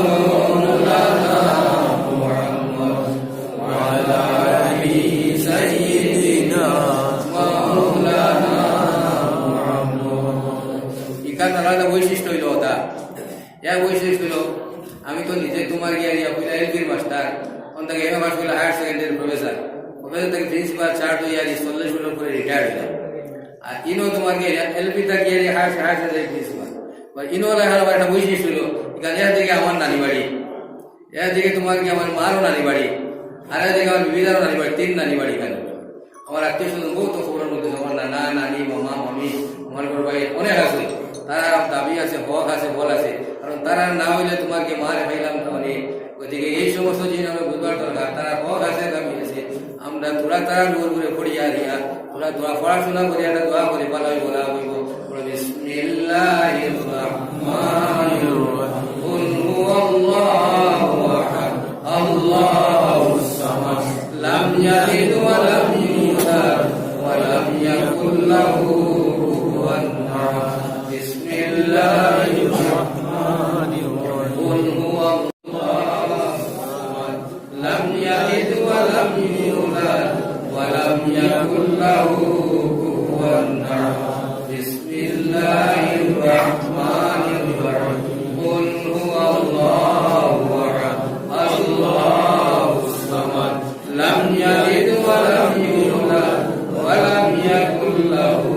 মাওলানা মুহাম্মদ ওয়া আলা আলি সাইয়্যিদিনা মাওলানা মুহাম্মদ। ইকান আলাদা বৈশিষ্ট্য হইল ওটা, এক বৈশিষ্ট্য হইল আমি তো নিজে তোমার গিয়া পয়লা এলপির মাস্টার, অন্তকে এম এ পাস করলে হায়ার সেকেন্ডারি প্রফেসর, প্রফেসর থেকে প্রিন্সিপাল চার্জ হইয়া 40 বছর করে রিটায়ার্ড হইলাম। আর ইনো তোমার গিয়ে এলপি তা গিয়ে হায়ার সেকেন্ডারি প্রিন্সিপাল, ইনো লেখার একটা বৈশিষ্ট্য হইল এখানে এর দিকে আমার নানি বাড়ি, এর দিকে তোমার কি আমার মারও নানি বাড়ি, আর এর দিকে আমার বিবিদারও নানি বাড়ি, 3 নানি বাড়ি। কেন আমার আত্মীয় স্বজন বহুত খবরের মধ্যে আমার নানা নানি মামা মামি আমার বড় ভাই অনেক আছে, তারা দাবি আছে, হক আছে, বল আছে, কারণ তারা না হইলে তোমাকে মারে খাইলাম মানে। ওইদিকে এই সমস্ত জিনিস আমরা বুঝবার দরকার, তারা হক আছে, দাবি আছে, আমরা তোরা তারা দূর করে পড়িয়া দিয়া তোরা দোয়া পড়াশোনা করি, একটা দোয়া করে পালাই বলা হইব বিসমিল্লাহির রাহমানির রাহিম কুল হুয়াল্লাহু আহাদ আল্লাহুস সামাদ লাম ইয়ালিদ ওয়া লাম ইউলাদ ওয়া লাম ইয়াকুল লাহু কুফুওয়ান আহাদ। বিসমিল্লাহির রাহমানির রাহিম কুল হুয়াল্লাহু আহাদ লাম ইয়ালিদ ওয়া লাম ইউলাদ ওয়া লাম ইয়াকুল লাহু কুফুওয়ান আহাদ। বিসমিল্লাহির রাহমানির রাহিম কুল হুয়াল্লাহু আহাদ আল্লাহুস সামাদ লাম ইয়ালিদ ওয়া লাম ইউলাদ ওয়া লাম ইয়াকুল লাহু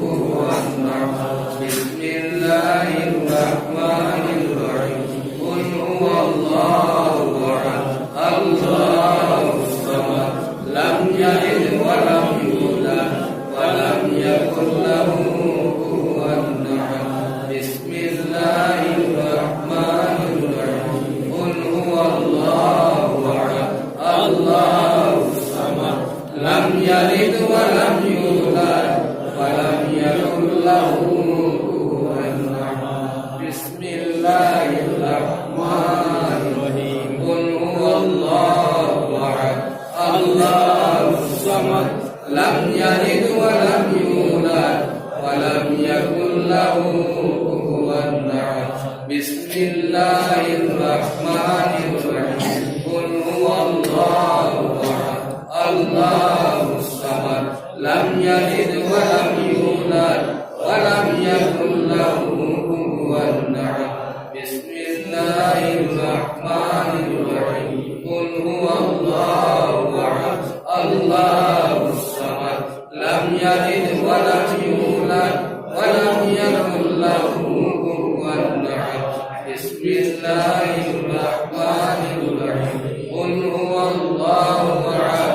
কুফুওয়ান আহাদ। বিসমিল্লাহির রাহমানির রাহিম কুল হুয়াল্লাহু আহাদ আল্লাহুস সামাদ লাম ইয়ালিদ ওয়া লাম ইউলাদ ওয়া লাম ইয়াকুল লাহু কুফুওয়ান আহাদ। বিসমিল্লাহির রাহমানির রাহিম কুল হুয়াল্লাহু আহাদ আল্লাহুস সামাদ লাম ইয়ালিদ ওয়া লাম ইউলাদ ওয়া লাম ইয়াকুল লাহু কুফুওয়ান আহাদ। বিসমিল্লাহির রাহমানির রাহিম কুল হুয়াল্লাহু আহাদ আল্লাহুস সামাদ লাম ইয়ালিদ ওয়া লাম ইউলাদ ওয়া লাম ইয়াকুল লাহু কুফুওয়ান আহাদ। বিসমিল্লাহির রাহমানির রাহিম কুল হুয়াল্লাহু আহাদ আল্লাহুস সামাদ লাম ইয়ালিদ ওয়া লাম ইউলাদ ওয়া লাম ইয়াকুল লাহু কুফুওয়ান আহাদ। বিসমিল্লাহির রাহমানির রাহিম কুল হুয়াল্লাহু আহাদ আল্লাহুস সামাদ লাম ইয়ালিদ ওয়া লাম ইউলাদ ওয়া লাম ইয়াকুল লাহু কুফুওয়ান আহাদ। বিসমিল্লাহির রাহমানির রাহিম কুল হুয়াল্লাহু আহাদ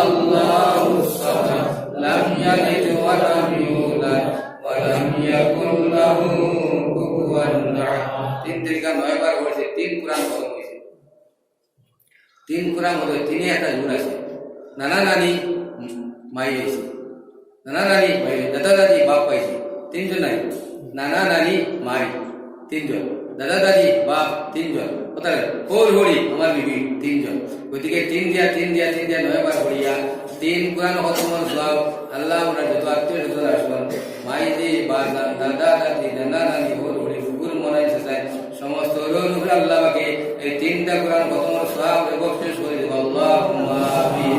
আল্লাহুস সামাদ লাম ইয়ালিদ ওয়া লাম ইউলাদ ওয়া লাম ইয়াকুল লাহু কুফুওয়ান আহাদ। 3 থেকে 9 বার বলছে, 3 কুরআন খতম হইছে, 3 কুরআন হলো 3 একটা জুড় আছে। নানা নানি মাই হয়েছে, নানা নানি ভাই, দাদা দাদি বাপ পাইছে, 3 জন নাই, নানা নানি মাই 3 জন। দাদা দাদি বাপ 3 জন কোথায় কোর হরি আমার বিবি 3 জন গতিকে 3 দিয়া 9 বার হরিয়া 3 কোরআন খতমের সওয়াব আল্লাহ আমরা যত আত্মীয় স্বজন আসবেন মাইজি বাজান দাদা দাদি নানা নানি কোর হরি গুরু মনাই সাথে সমস্ত লোক আল্লাহ পাকে এই 3টা কোরআন খতমের সওয়াব বখশিশ করে দেব আল্লাহুম্মা আমিন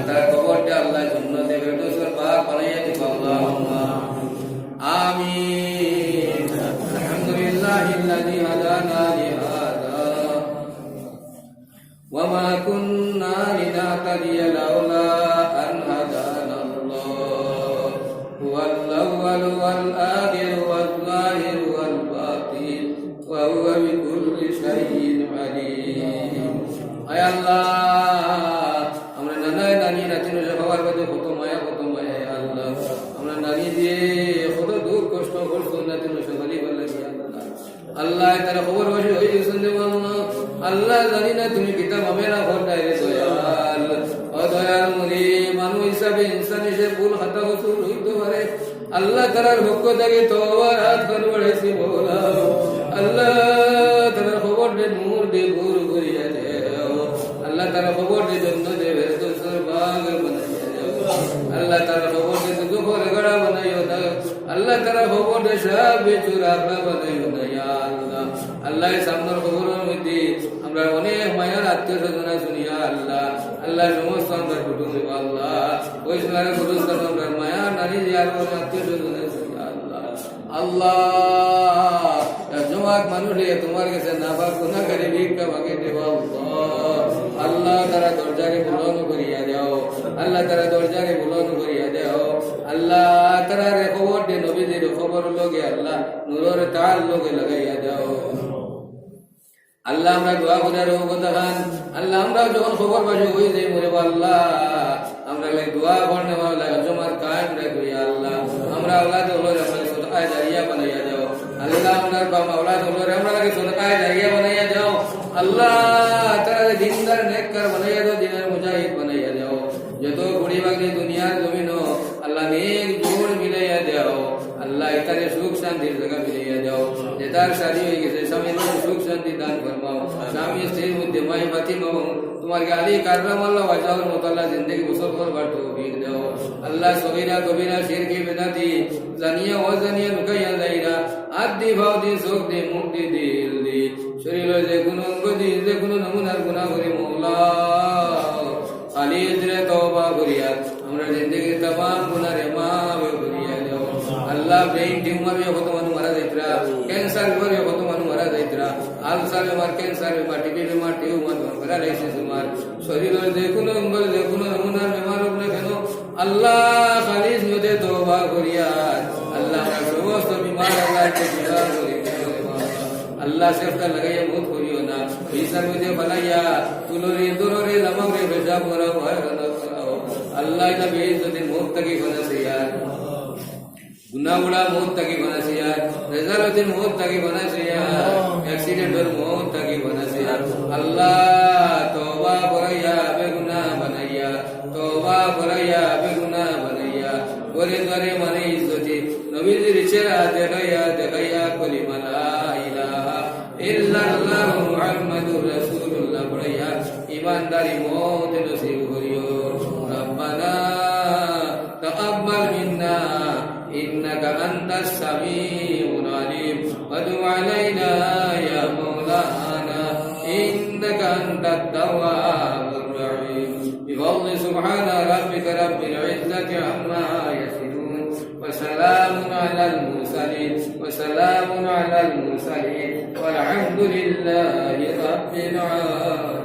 তার কবরটা আল্লাহ জান্নাতে ফেরদৌসের পাক বানাইয়া দেব আল্লাহুম্মা আমিন আলহামদুলিল্লাহিল্লাযী হাদানা লিহাযা ওয়া মা কুন্না লিনাহতাদিয়া লাউলা আন হাদানাল্লাহ হুয়াল আউওয়াল ওয়াল আখির ওয়াল যাহির ওয়াল বাতিন ওয়া হুয়া বিকুল্লি শাইইন আলীম আয় আল্লাহ আমরা নানা নানি নাতির সবার মধ্যে কত মায়া আল্লাহ আমরা নানি দিয়ে কত দুঃখ কষ্ট করছো নাতির সবারই ভালো লাগে আল্লাহ তারা খবর বসে হয়ে গেছেন যে আল্লাহ জানি না তুমি পিতা মামেরা ঘটায় রে দয়াল ও দয়াল মুনি মানুষ হিসাবে ইনসান হিসেবে ভুল খাতা কসুর হইতে পারে আল্লাহ তারার পক্ষ থেকে তোবার হাত করে বাড়াইছি বলা আল্লাহ তারা খবর দে নূর দে ভুর করিয়া দেও আল্লাহ তারা খবর দে জন্য দেবে দোসর বাগ বানাইয়া দেও আল্লাহ তারা খবর দে দুঃখের গড়া বানাইও না আল্লাহ তারা খবর দে সব বেচুর আপনা বানাইও না ইয়া আল্লাহ আল্লাহ সামনের খবরের মধ্যে আমরা অনেক মায়ার আত্মীয় স্বজনা শুনিয়া আল্লাহ আল্লাহ সমস্ত আমরা কুটুম্ব আল্লাহ ওই সময় কুটুম্ব আমরা মায়া নারী জিয়ার আত্মীয় স্বজনা শুনিয়া আল্লাহ আল্লাহ জমাত মানুষে তোমার কাছে নাপাক গুনাহ করে ভিক্ষা মাগে দেবা আল্লাহ তারা দরজাকে বুলন্দ করিয়া দাও আল্লাহ তারা দরজাকে বুলন্দ করিয়া দাও আল্লাহ তারা রে খবর দে নবীদের খবর লোগে আল্লাহ নূরের তাল লোগে লাগাইয়া দাও আল্লাহ আমরা দোয়া করে রোগ দেখান আল্লাহ আমরা যখন খবর পাশে হয়ে যাই মরে আল্লাহ আমরা দোয়া করনে वाला জমার কায়েম রাখো ইয়া আল্লাহ আমরা আওলাদ হলো আমরা সদকা জারিয়া বানাইয়া দাও আল্লাহ আমরা বাবা আওলাদ হলো আমরা লাগে সদকা জারিয়া বানাইয়া দাও আল্লাহ তারা দিনদার নেককার বানাইয়া দাও দিনের মুজাহিদ বানাইয়া দাও যত বড়ি বাগনি দুনিয়ার জমিনো আল্লাহ নেক জোড় মিলাইয়া দাও আল্লাহ এখানে সুখ শান্তির জায়গা মিলাইয়া দাও যেটার শাদী হয়ে গেছে স্বামীর সুখ শান্তি দান ফরমাও স্বামী স্ত্রীর মধ্যে মাই বাতি মাও তোমার গালি কাররাম আল্লাহ ওয়াজাউর মত আল্লাহ জিন্দেগি বসর করবার তৌফিক দাও আল্লাহ সগীরা কবিরা শিরকি বিদাতি জানিয়া ও জানিয়া লুকাইয়া যাইরা আদি ভাউদি সুখ দে মুক্তি দিল দি শরীরের যে কোনো অঙ্গ দি যে কোনো নমুনার গুনাহ করে মওলা খালিদ রে তওবা করিয়া আমরা জিন্দেগির तमाम গুনাহরে মাফ করিয়া দাও আল্লাহ ব্রেইন টিউমার এ কত মানুষ মারা যাইতরা ক্যান্সার এ কত মানুষ মারা যাইতরা আলসার বেমার ক্যান্সার বেমার টিবি বেমার টিউমার প্যারালাইসিস বেমার শরীরের যে কোনো অঙ্গ যে কোনো নমুনার বেমার হোক না কেন আল্লাহ খালিদ মধ্যে তওবা করিয়া আল্লাহ আমরা সমস্ত বিমার আল্লাহকে দূর করিয়া আল্লাহ সেফটা লাগাইয়া মুত করিও না ঈসার মধ্যে বানাইয়া তুলরে দররে লামারে বেজা করা হয় না আল্লাহ এটা বেইজ্জতির মুখ থেকে বানাইছে यार গুনাহ বড়া মুখ থেকে বানাইছে यार রেজালতের মুখ থেকে বানাইছে यार অ্যাক্সিডেন্টের মুখ থেকে বানাইছে यार আল্লাহ তওবা করাইয়া বেগুনাহ বানাইয়া তওবা করাইয়া বেগুনাহ বানাইয়া ওরে দরে মানে ইজ্জতি নবীজির চেহারা দেখাইয়া কলিমা লা ইলাহা ইল্লাল্লাহ মুহাম্মাদুর রাসূলুল্লাহ পড়াইয়া ঈমানদারি মওত নসিব করিও রব্বানা তাকাব্বাল মিন্না ইন্নাকা আনতাস সামিউল আলিম ওয়া তুব আলাইনা ইয়া মাওলানা ইন্নাকা আনতাত তাওয়াবুর রহিম বিফadli সুবহানা রাব্বিকা রাব্বিল ইজ্জাতি আম্মা ইয়াসিফুন وسلام على المرسلين والحمد لله رب العالمين